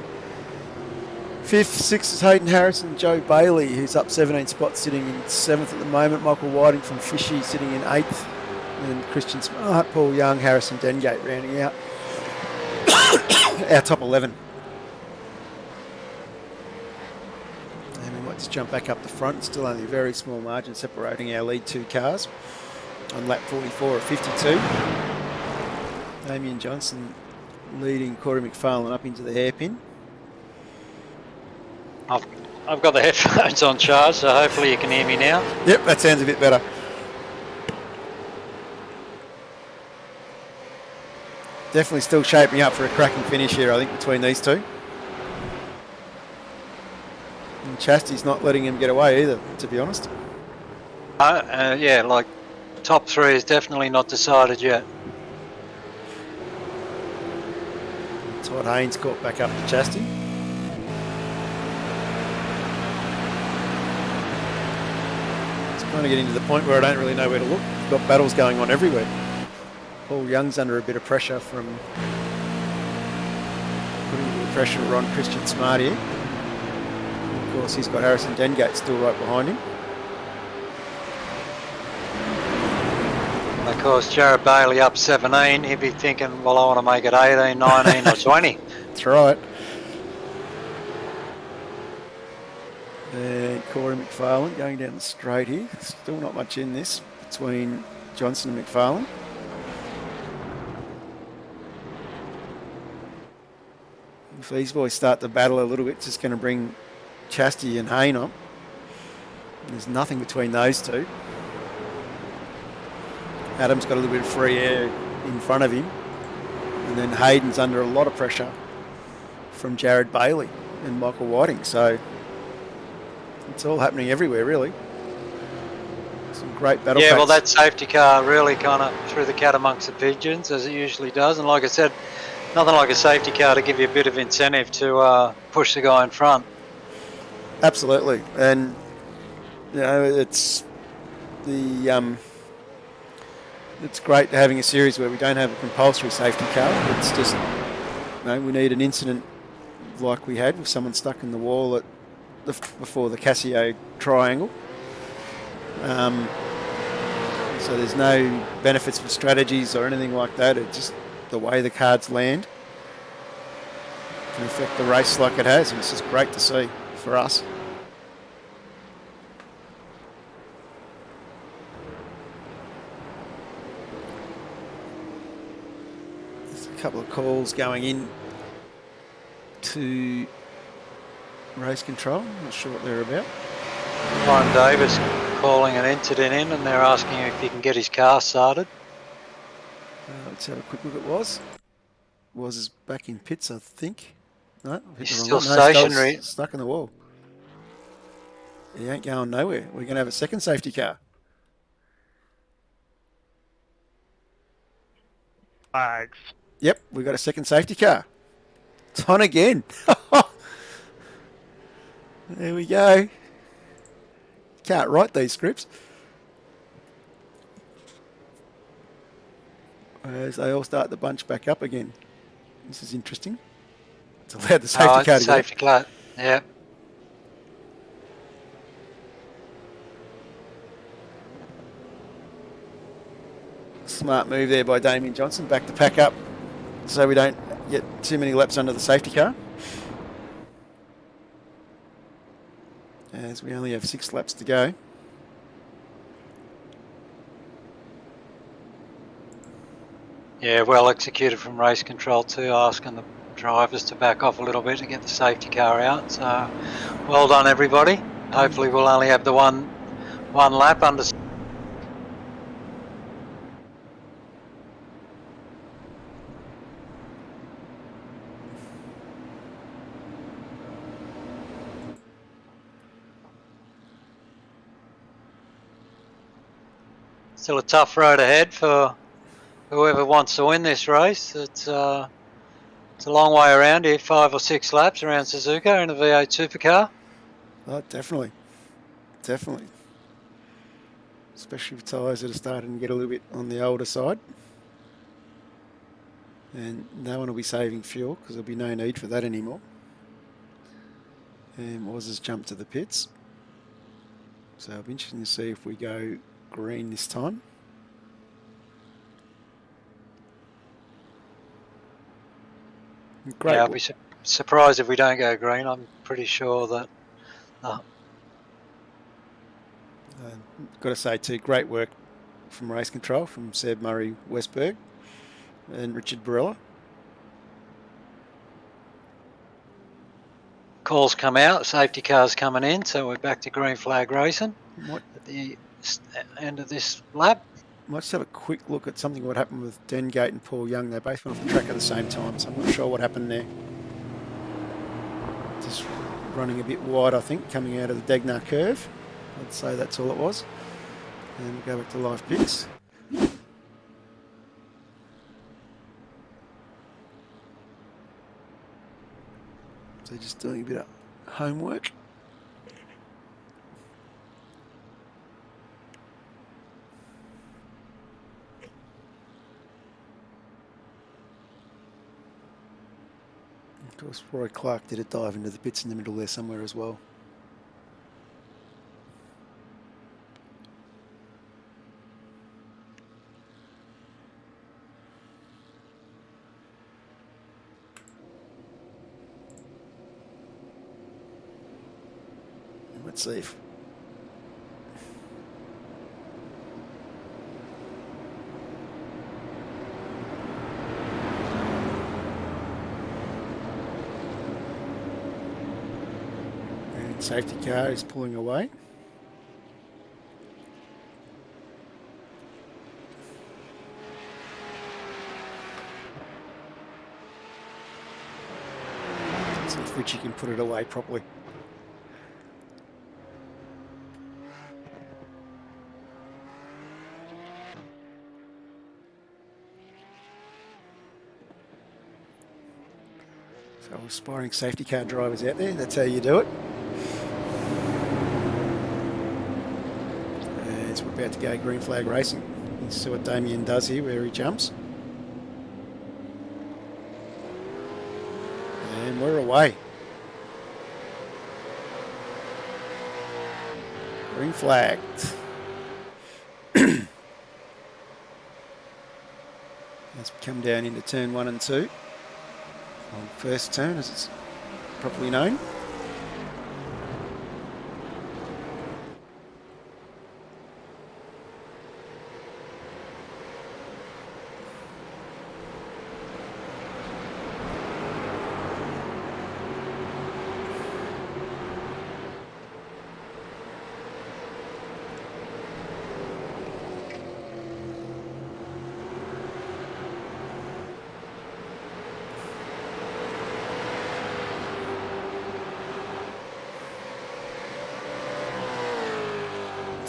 5th. 6th is Hayden Harrison. Joe Bailey, who's up 17 spots, sitting in 7th at the moment. Michael Whiting from Fishy sitting in 8th. And Christian Smart, Paul Young, Harrison Dengate rounding out our top 11. And we might just jump back up the front. Still only a very small margin separating our lead 2 cars. On lap 44 of 52. Damien Johnson leading Corey McFarlane up into the hairpin. I've got the headphones on charge, so hopefully you can hear me now. Yep, that sounds a bit better. Definitely still shaping up for a cracking finish here, I think, between these 2. And Chastity's not letting him get away either, to be honest. Yeah, like top 3 is definitely not decided yet. Todd Haynes caught back up to Chastity. It's kind of getting to the point where I don't really know where to look. We've got battles going on everywhere. Paul Young's under a bit of pressure from putting a bit of pressure on Christian Smart here. Of course, he's got Harrison Dengate still right behind him. Of course, Jared Bailey up 17. He'd be thinking, well, I want to make it 18, 19 or 20. That's right. And Corey McFarlane going down the straight here. Still not much in this between Johnson and McFarlane. If these boys start to battle a little bit, it's just going to bring Chastity and Hayne up. There's nothing between those 2. Adam's got a little bit of free air in front of him. And then Hayden's under a lot of pressure from Jared Bailey and Michael Whiting. So it's all happening everywhere, really. Some great battle Yeah, packs. well, that safety car really kind of threw the cat amongst the pigeons, as it usually does. And like I said, nothing like a safety car to give you a bit of incentive to push the guy in front. Absolutely. And, you know, it's great having a series where we don't have a compulsory safety car. It's just, you know, we need an incident like we had with someone stuck in the wall before the Casio triangle. So there's no benefits for strategies or anything like that. It's just the way the cards land can affect the race like it has, and it's just great to see for us. There's a couple of calls going in to race control. I'm not sure what they're about. Ryan Davis calling an incident in, and they're asking if he can get his car started. Let's have a quick look at Woz. Woz is back in pits, I think. No, he's still stationary. Stuck in the wall. He ain't going nowhere. We're going to have a second safety car. Flags. Yep, we've got a second safety car. It's on again. There we go. Can't write these scripts. As they all start the bunch back up again. This is interesting. It's allowed the safety car to go. Safety car, yeah. Smart move there by Damien Johnson. Back to pack up so we don't get too many laps under the safety car. As we only have 6 laps to go. Yeah, well executed from race control too, asking the drivers to back off a little bit to get the safety car out. So, well done everybody. Hopefully we'll only have the one lap under. Still a tough road ahead for whoever wants to win this race. It's a long way around here, 5 or 6 laps around Suzuka in a V8 supercar. Oh, definitely. Definitely. Especially with tyres that are starting to get a little bit on the older side. And no one will be saving fuel because there'll be no need for that anymore. And Woz has jumped to the pits. So it'll be interesting to see if we go green this time. Great. Yeah, I'll be surprised if we don't go green. I'm pretty sure that. Got to say too, great work from race control from Seb Murray Westberg and Richard Barella. Calls come out, safety cars coming in, so we're back to green flag racing at the end of this lap. Might just have a quick look at something what happened with Dengate and Paul Young. They both went off the track at the same time, so I'm not sure what happened there. Just running a bit wide, I think, coming out of the Degnar curve. I'd say that's all it was. And we'll go back to live picks. So just doing a bit of homework. Of course, Roy Clark did a dive into the pits in the middle there somewhere as well. Let's see if safety car is pulling away. which you can put it away properly. So aspiring safety car drivers out there, that's how you do it. As we're about to go green flag racing. You see what Damien does here, where he jumps. And we're away. Green flagged. As we come down into turn 1 and 2. On first turn, as it's properly known.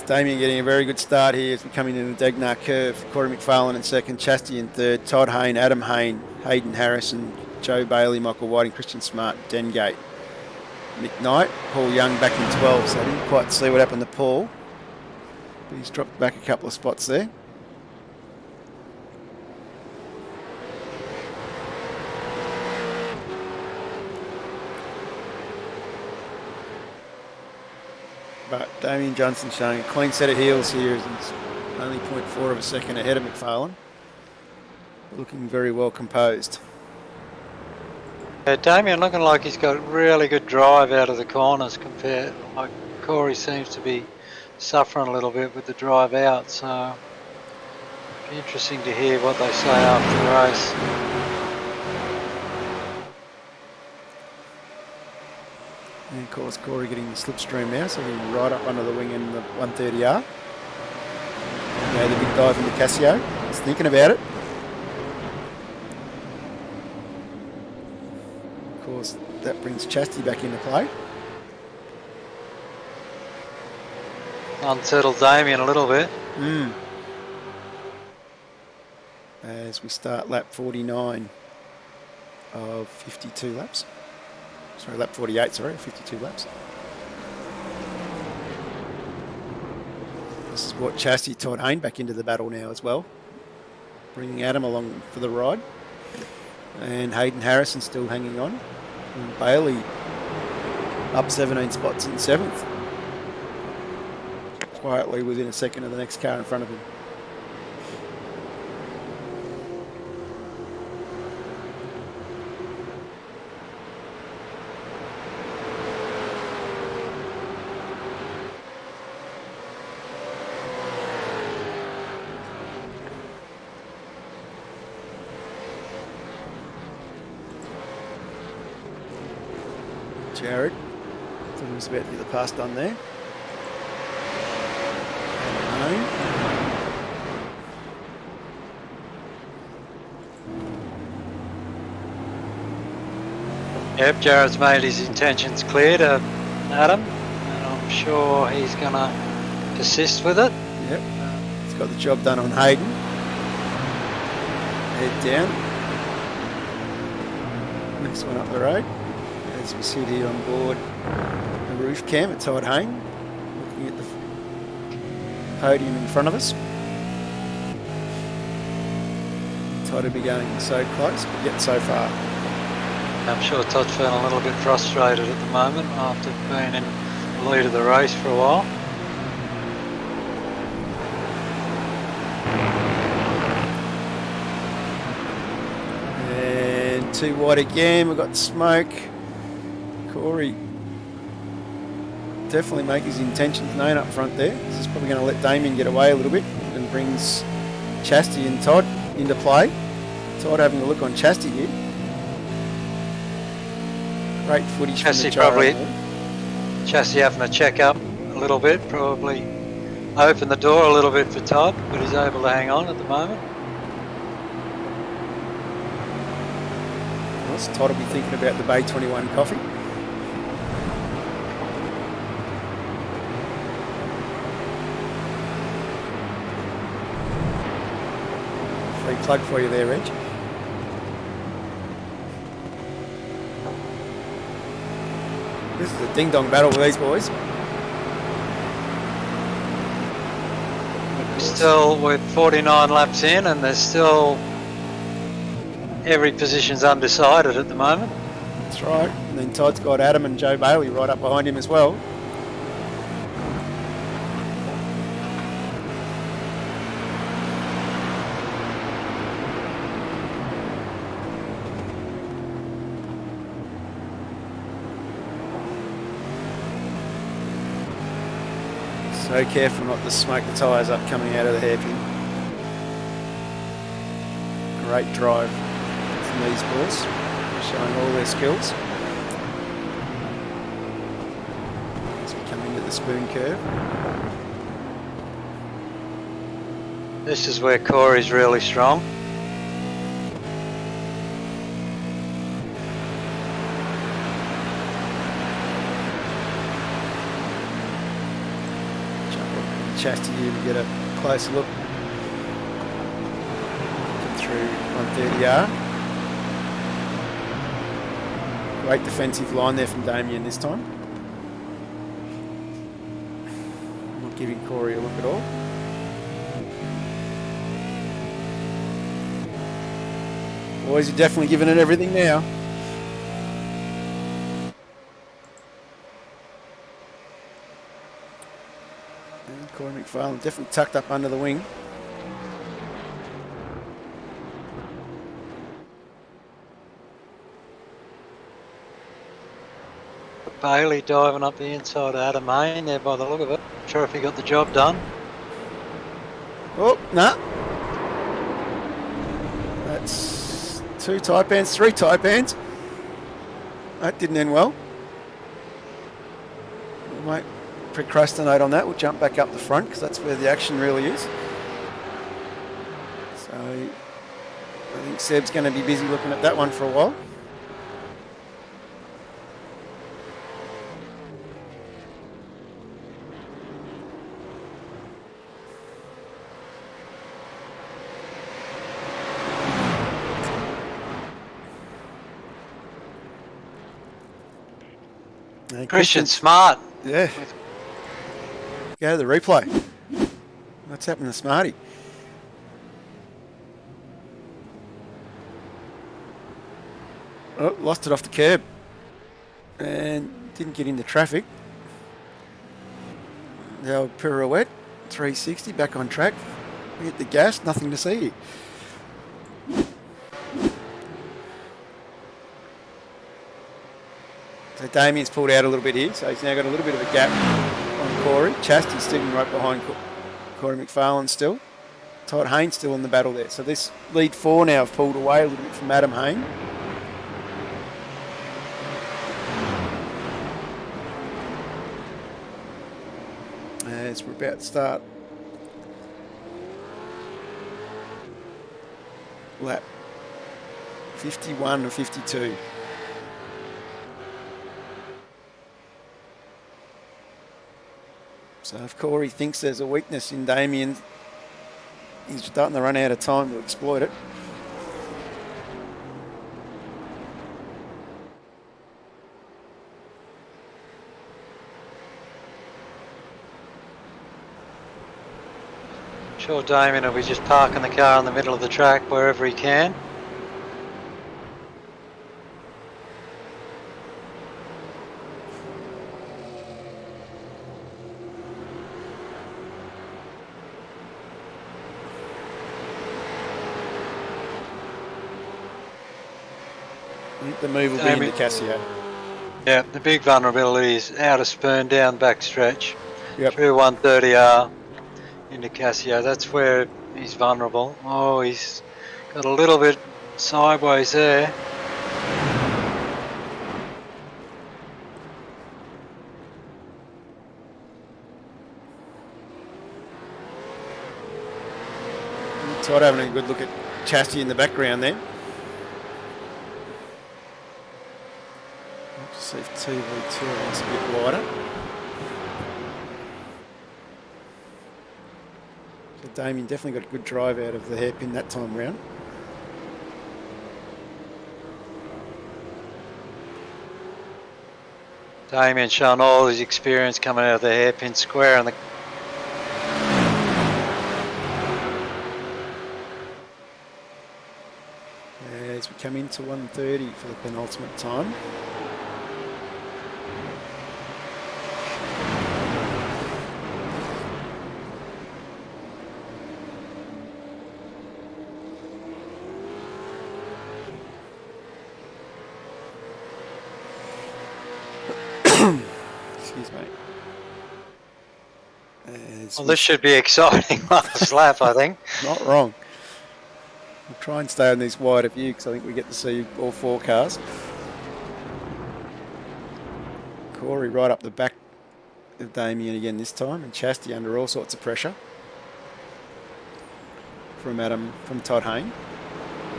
Damien getting a very good start here as we come into the Dagnar curve. Corey McFarlane in second, Chastity in third, Todd Hayne, Adam Hayne, Hayden Harrison, Joe Bailey, Michael Whiting, Christian Smart, Dengate, Mick Knight, Paul Young back in 12, so I didn't quite see what happened to Paul, but he's dropped back a couple of spots there. But Damien Johnson showing a clean set of heels here as he's only 0.4 of a second ahead of McFarlane. Looking very well composed. Yeah, Damien looking like he's got really good drive out of the corners compared, like Corey seems to be suffering a little bit with the drive out, so it'll be interesting to hear what they say after the race. And of course Corey getting the slipstream now, so he's right up under the wing in the 130R. Yeah, the big dive in the Casio. He's thinking about it. Of course, that brings Chastity back into play. Unsettled Damien a little bit. As we start lap 49 of 52 laps. Sorry, lap 48, 52 laps. This is what Chastity, Todd Hayne back into the battle now as well. Bringing Adam along for the ride. And Hayden Harrison still hanging on. And Bailey up 17 spots in 7th. Quietly within a second of the next car in front of him. Jared, thought he was about to get the pass done there. Yep, Jared's made his intentions clear to Adam, and I'm sure he's going to persist with it. Yep, he's got the job done on Hayden. Head down. Next one up the road. As we sit here on board the roof cam at Todd Hayne, looking at the podium in front of us. Todd will be going so close, but yet so far. I'm sure Todd's feeling a little bit frustrated at the moment after being in the lead of the race for a while. And too wide again, we've got smoke. Corey definitely make his intentions known up front there. This is probably going to let Damien get away a little bit and brings Chastity and Todd into play. Todd having a look on Chastity here. Great footage from the gyro. Chastity having to check up a little bit, probably open the door a little bit for Todd, but he's able to hang on at the moment. Todd will be thinking about the Bay 21 coffee. plug for you there, Reg. This is a ding-dong battle with these boys. Still with 49 laps in, and there's still every position's undecided at the moment. That's right. And then Todd's got Adam and Joe Bailey right up behind him as well. So careful not to smoke the tyres up coming out of the hairpin. Great drive from these boys, showing all their skills. As we come into the spoon curve. This is where Corey's really strong. Chassis here to get a closer look. Come through 130R. Great defensive line there from Damien this time. Not giving Corey a look at all. Boys are definitely giving it everything now. Corey McFarlane definitely tucked up under the wing. Bailey diving up the inside of Adam Hayne there by the look of it. Not sure if he got the job done. Oh, nah. That's 2 type bands, 3 type bands. That didn't end well. We won't procrastinate on that. We'll jump back up the front because that's where the action really is. So I think Seb's going to be busy looking at that one for a while. Christian Smart. Yeah. Go to the replay. What's happened to Smarty? Oh, lost it off the curb. And didn't get into traffic. The old pirouette. 360, back on track. Hit the gas, nothing to see. So Damien's pulled out a little bit here, so he's now got a little bit of a gap on Corey. Chastity's sitting right behind Corey McFarlane still. Todd Haynes still in the battle there. So this lead 4 now have pulled away a little bit from Adam Hayne. As we're about to start lap 51 and 52. So if Corey thinks there's a weakness in Damien, he's starting to run out of time to exploit it. Sure, Damien will be just parking the car in the middle of the track wherever he can. I think the move will be into Casio. Yeah, the big vulnerability is out of Spoon, down back stretch. Yep. Through 130R into Casio. That's where he's vulnerable. Oh, he's got a little bit sideways there. Todd having a good look at Chastity in the background there. Let's see if TV2 is a bit wider. But Damien definitely got a good drive out of the hairpin that time round. Damien showing all his experience coming out of the hairpin square and the as we come into 1:30 for the penultimate time. Excuse me. Well, this should be exciting last lap, I think. Not wrong. We'll try and stay on this wider view because I think we get to see all 4 cars. Corey right up the back of Damien again this time, and Chastity under all sorts of pressure from Todd Hayne.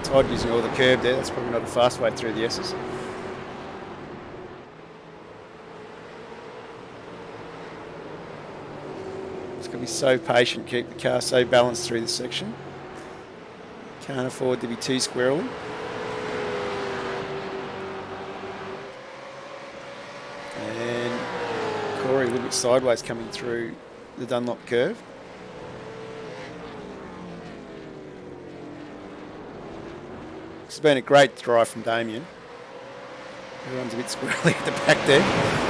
Todd using all the curb there. That's probably not a fast way through the S's. It's got to be so patient, keep the car so balanced through this section. Can't afford to be too squirrely. And Corey a little bit sideways coming through the Dunlop curve. It's been a great drive from Damien. Everyone's a bit squirrely at the back there.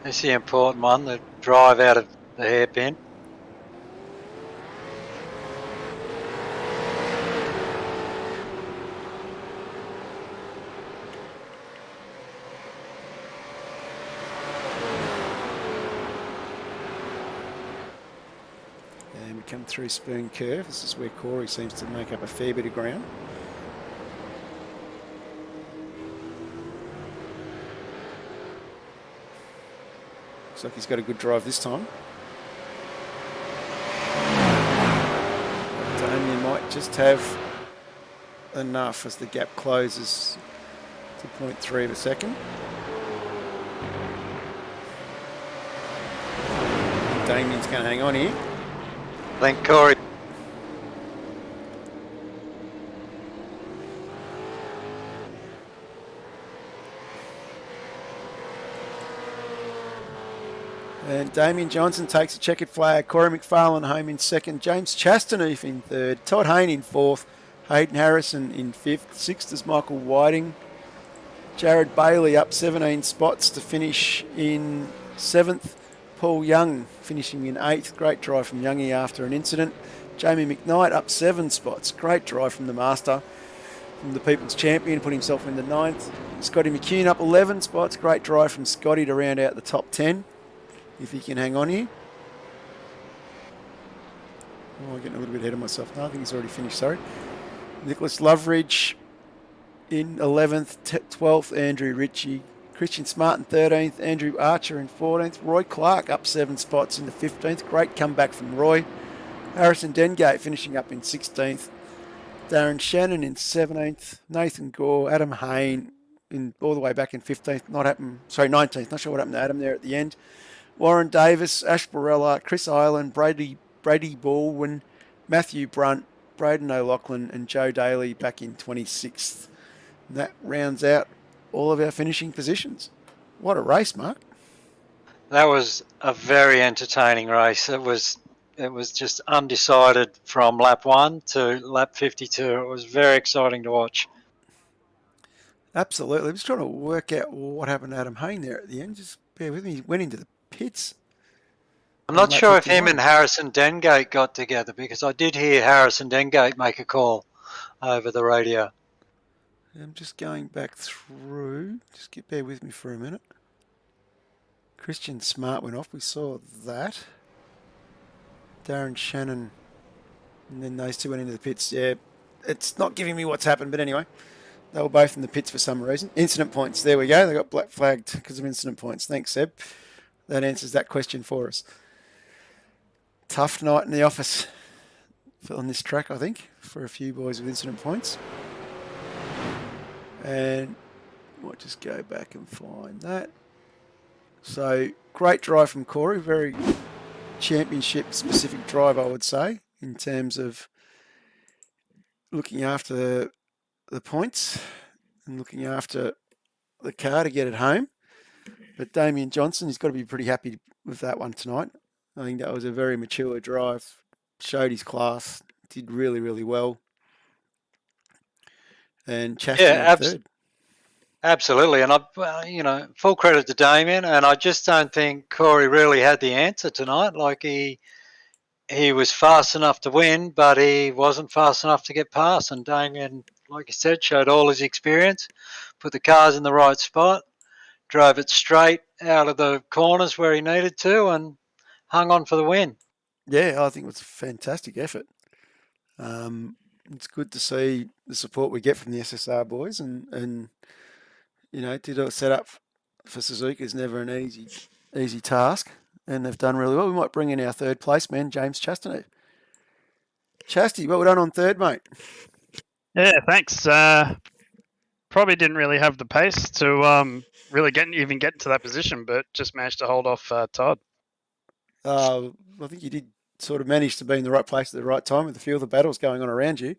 That's the important one, the drive out of the hairpin. And we come through Spoon Curve. This is where Corey seems to make up a fair bit of ground. Looks like he's got a good drive this time. Damien might just have enough as the gap closes to 0.3 of a second. Damien's going to hang on here. I think Corey. And Damien Johnson takes a checkered flag. Corey McFarlane home in second. James Chastanoof in third. Todd Hayne in fourth. Hayden Harrison in fifth. Sixth is Michael Whiting. Jared Bailey up 17 spots to finish in seventh. Paul Young finishing in eighth. Great drive from Youngie after an incident. Jamie McKnight up 7 spots. Great drive from the Master. From the People's Champion, put himself in the ninth. Scotty McCune up 11 spots. Great drive from Scotty to round out the top 10. If he can hang on here. Oh, I'm getting a little bit ahead of myself. No, I think he's already finished, sorry. Nicholas Loveridge in 11th, 12th, Andrew Ritchie. Christian Smart in 13th, Andrew Archer in 14th. Roy Clark up 7 spots in the 15th. Great comeback from Roy. Harrison Dengate finishing up in 16th. Darren Shannon in 17th. Nathan Gore, Adam Hayne all the way back in 15th. 19th. Not sure what happened to Adam there at the end. Warren Davis, Ash Borella, Chris Ireland, Brady Baldwin, Matthew Brunt, Braden O'Loughlin and Joe Daly back in 26th. And that rounds out all of our finishing positions. What a race, Mark. That was a very entertaining race. It was just undecided from lap 1 to lap 52. It was very exciting to watch. Absolutely. I'm just trying to work out what happened to Adam Hayne there at the end. Just bear with me. He went into the pits. I'm not sure if him and Harrison Dengate got together because I did hear Harrison Dengate make a call over the radio. I'm just going back through. Just bear with me for a minute. Christian Smart went off. We saw that. Darren Shannon. And then those two went into the pits. Yeah, it's not giving me what's happened, but anyway. They were both in the pits for some reason. Incident points. There we go. They got black flagged because of incident points. Thanks, Seb. That answers that question for us. Tough night in the office on this track, I think, for a few boys with incident points. And we'll just go back and find that. So, great drive from Corey. Very championship specific drive, I would say, in terms of looking after the points and looking after the car to get it home. But Damien Johnson, he's got to be pretty happy with that one tonight. I think that was a very mature drive, showed his class, did really, really well. And Chastity on third. Absolutely, and full credit to Damien. And I just don't think Corey really had the answer tonight. Like he was fast enough to win, but he wasn't fast enough to get past. And Damien, like you said, showed all his experience, put the cars in the right spot, drove it straight out of the corners where he needed to, and hung on for the win. Yeah, I think it was a fantastic effort. It's good to see the support we get from the SSR boys, and to set up for Suzuka is never an easy task, and they've done really well. We might bring in our third place man, James Chastity. Chasty, what we done on third, mate? Yeah, thanks. Probably didn't really have the pace to really get to that position, but just managed to hold off Todd. I think you did sort of manage to be in the right place at the right time with a few of the battles going on around you.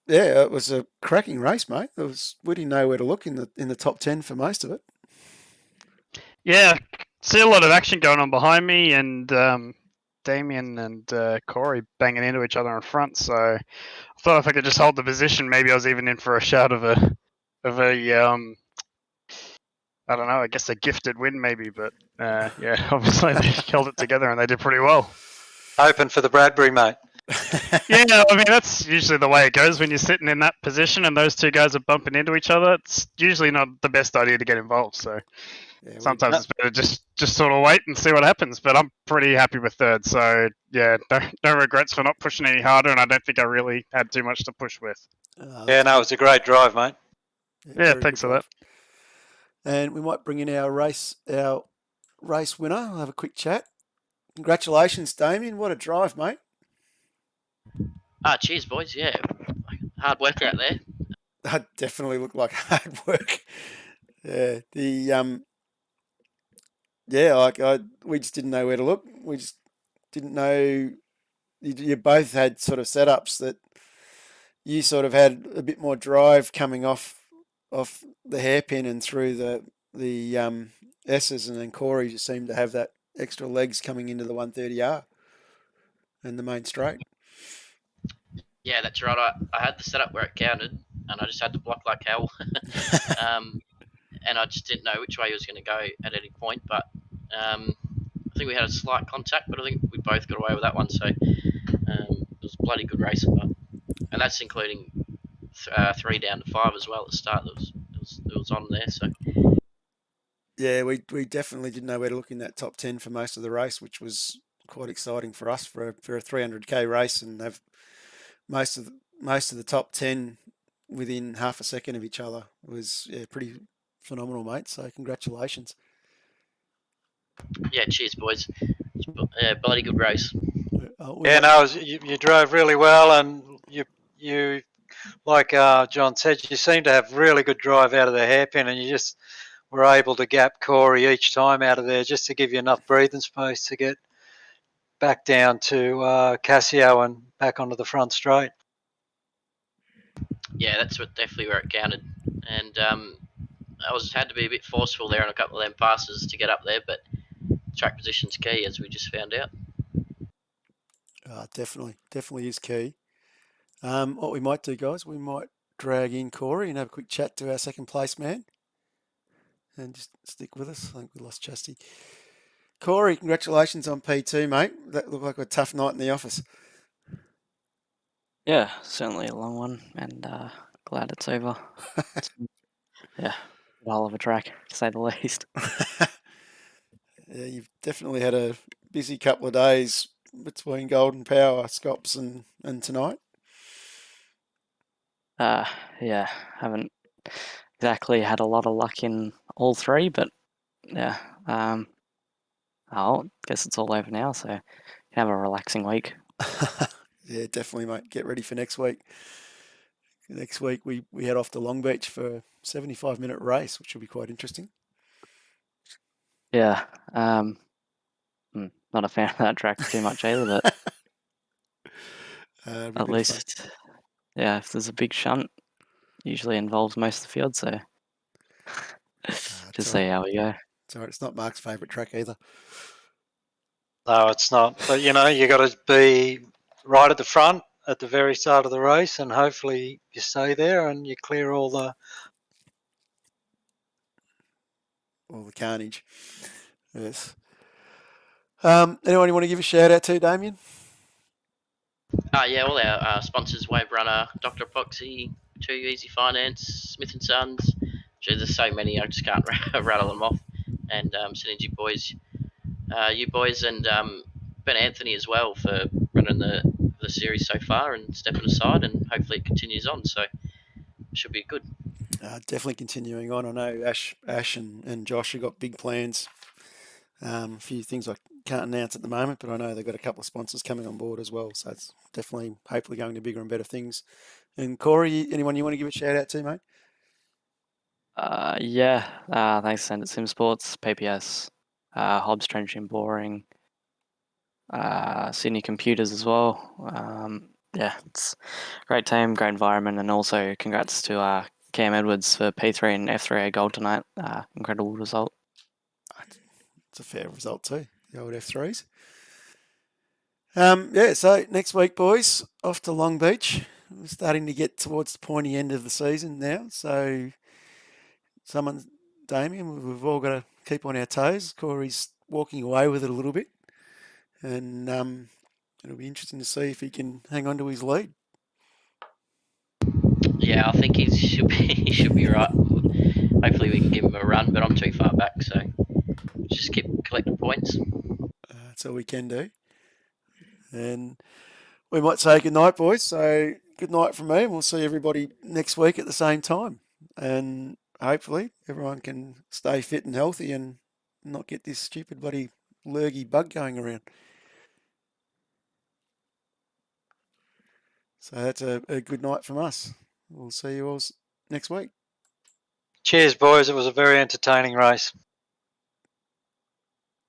It was a cracking race, mate. We didn't know where to look in the top 10 for most of it. Yeah, see a lot of action going on behind me, and Damien and Corey banging into each other in front. So I thought if I could just hold the position, maybe I was even in for a shout of a I don't know, I guess a gifted win maybe, but obviously they held it together and they did pretty well. Open for the Bradbury, mate. Yeah, I mean, that's usually the way it goes when you're sitting in that position and those two guys are bumping into each other. It's usually not the best idea to get involved, so sometimes it's better just sort of wait and see what happens, but I'm pretty happy with third, so yeah, no regrets for not pushing any harder, and I don't think I really had too much to push with. It was a great drive, mate. Yeah, thanks for that. And we might bring in our race winner. I'll have a quick chat. Congratulations, Damien. What a drive, mate. Cheers, boys. Yeah, hard worker out there. That definitely looked like hard work. Yeah, we just didn't know where to look. We just didn't know. You both had sort of setups that you sort of had a bit more drive coming off the hairpin and through the S's, and then Corey just seemed to have that extra legs coming into the 130R and the main straight. Yeah, that's right. I had the setup where it counted, and I just had to block like hell. And I just didn't know which way he was going to go at any point. But I think we had a slight contact, but I think we both got away with that one. So it was a bloody good race, and that's including 3 down to 5 as well at the start. It was on there. So yeah, we definitely didn't know where to look in that top 10 for most of the race, which was quite exciting for us for a 300k race, and have most of the top 10 within half a second of each other. It was pretty phenomenal, mate. So congratulations. Yeah, cheers, boys. Bloody good race. You drove really well, and you like John said, you seem to have really good drive out of the hairpin, and you just were able to gap Corey each time out of there just to give you enough breathing space to get back down to Casio and back onto the front straight. Yeah, that's definitely where it counted, and I had to be a bit forceful there on a couple of them passes to get up there, but track position's key, as we just found out. Definitely is key. What we might do, guys, we might drag in Corey and have a quick chat to our second place man, and just stick with us. I think we lost Chastity. Corey, congratulations on P2, mate. That looked like a tough night in the office. Yeah, certainly a long one, and glad it's over. Yeah, a hell of a track, to say the least. Yeah, you've definitely had a busy couple of days between Golden Power, Scops, and tonight. Yeah, haven't exactly had a lot of luck in all three, but yeah, I guess it's all over now, so you can have a relaxing week. Yeah, definitely, mate. Get ready for next week. Next week we head off to Long Beach for a 75-minute race, which will be quite interesting. Yeah. Not a fan of that track too much either, but It'll be a at bit of fun. least, yeah, if there's a big shunt, usually involves most of the field, so just see how we go. It's all right. It's not Mark's favourite track either. No, it's not. But you got to be right at the front at the very start of the race, and hopefully you stay there and you clear all the carnage. Yes. Anyone you want to give a shout out to, Damien? Yeah, all our sponsors: Wave Runner, Dr. Epoxy, Too Easy Finance, Smith and Sons. Gee, there's so many, I just can't rattle them off. And Synergy Boys, you boys, and Ben Anthony as well for running the series so far and stepping aside, and hopefully it continues on. So it should be good. Definitely continuing on. I know Ash and Josh have got big plans. A few things I can't announce at the moment, but I know they've got a couple of sponsors coming on board as well. So it's definitely, hopefully, going to bigger and better things. And Corey, anyone you want to give a shout out to, mate? Thanks to Send It Sim Sports, PPS, Hobbs Trench and Boring, Sydney Computers as well. It's a great team, great environment, and also congrats to Cam Edwards for P3 and F3A gold tonight. Incredible result. It's a fair result too, the old F3s. So next week, boys, off to Long Beach. We're starting to get towards the pointy end of the season now. So Damien, we've all got to keep on our toes. Corey's walking away with it a little bit. And it'll be interesting to see if he can hang on to his lead. Yeah, I think he should be right. Hopefully we can give him a run, but I'm too far back, so just keep collecting points. That's all we can do. And we might say good night, boys. So good night from me, and we'll see everybody next week at the same time. And hopefully everyone can stay fit and healthy and not get this stupid bloody lurgy bug going around. So that's a good night from us. We'll see you all next week. Cheers, boys. It was a very entertaining race.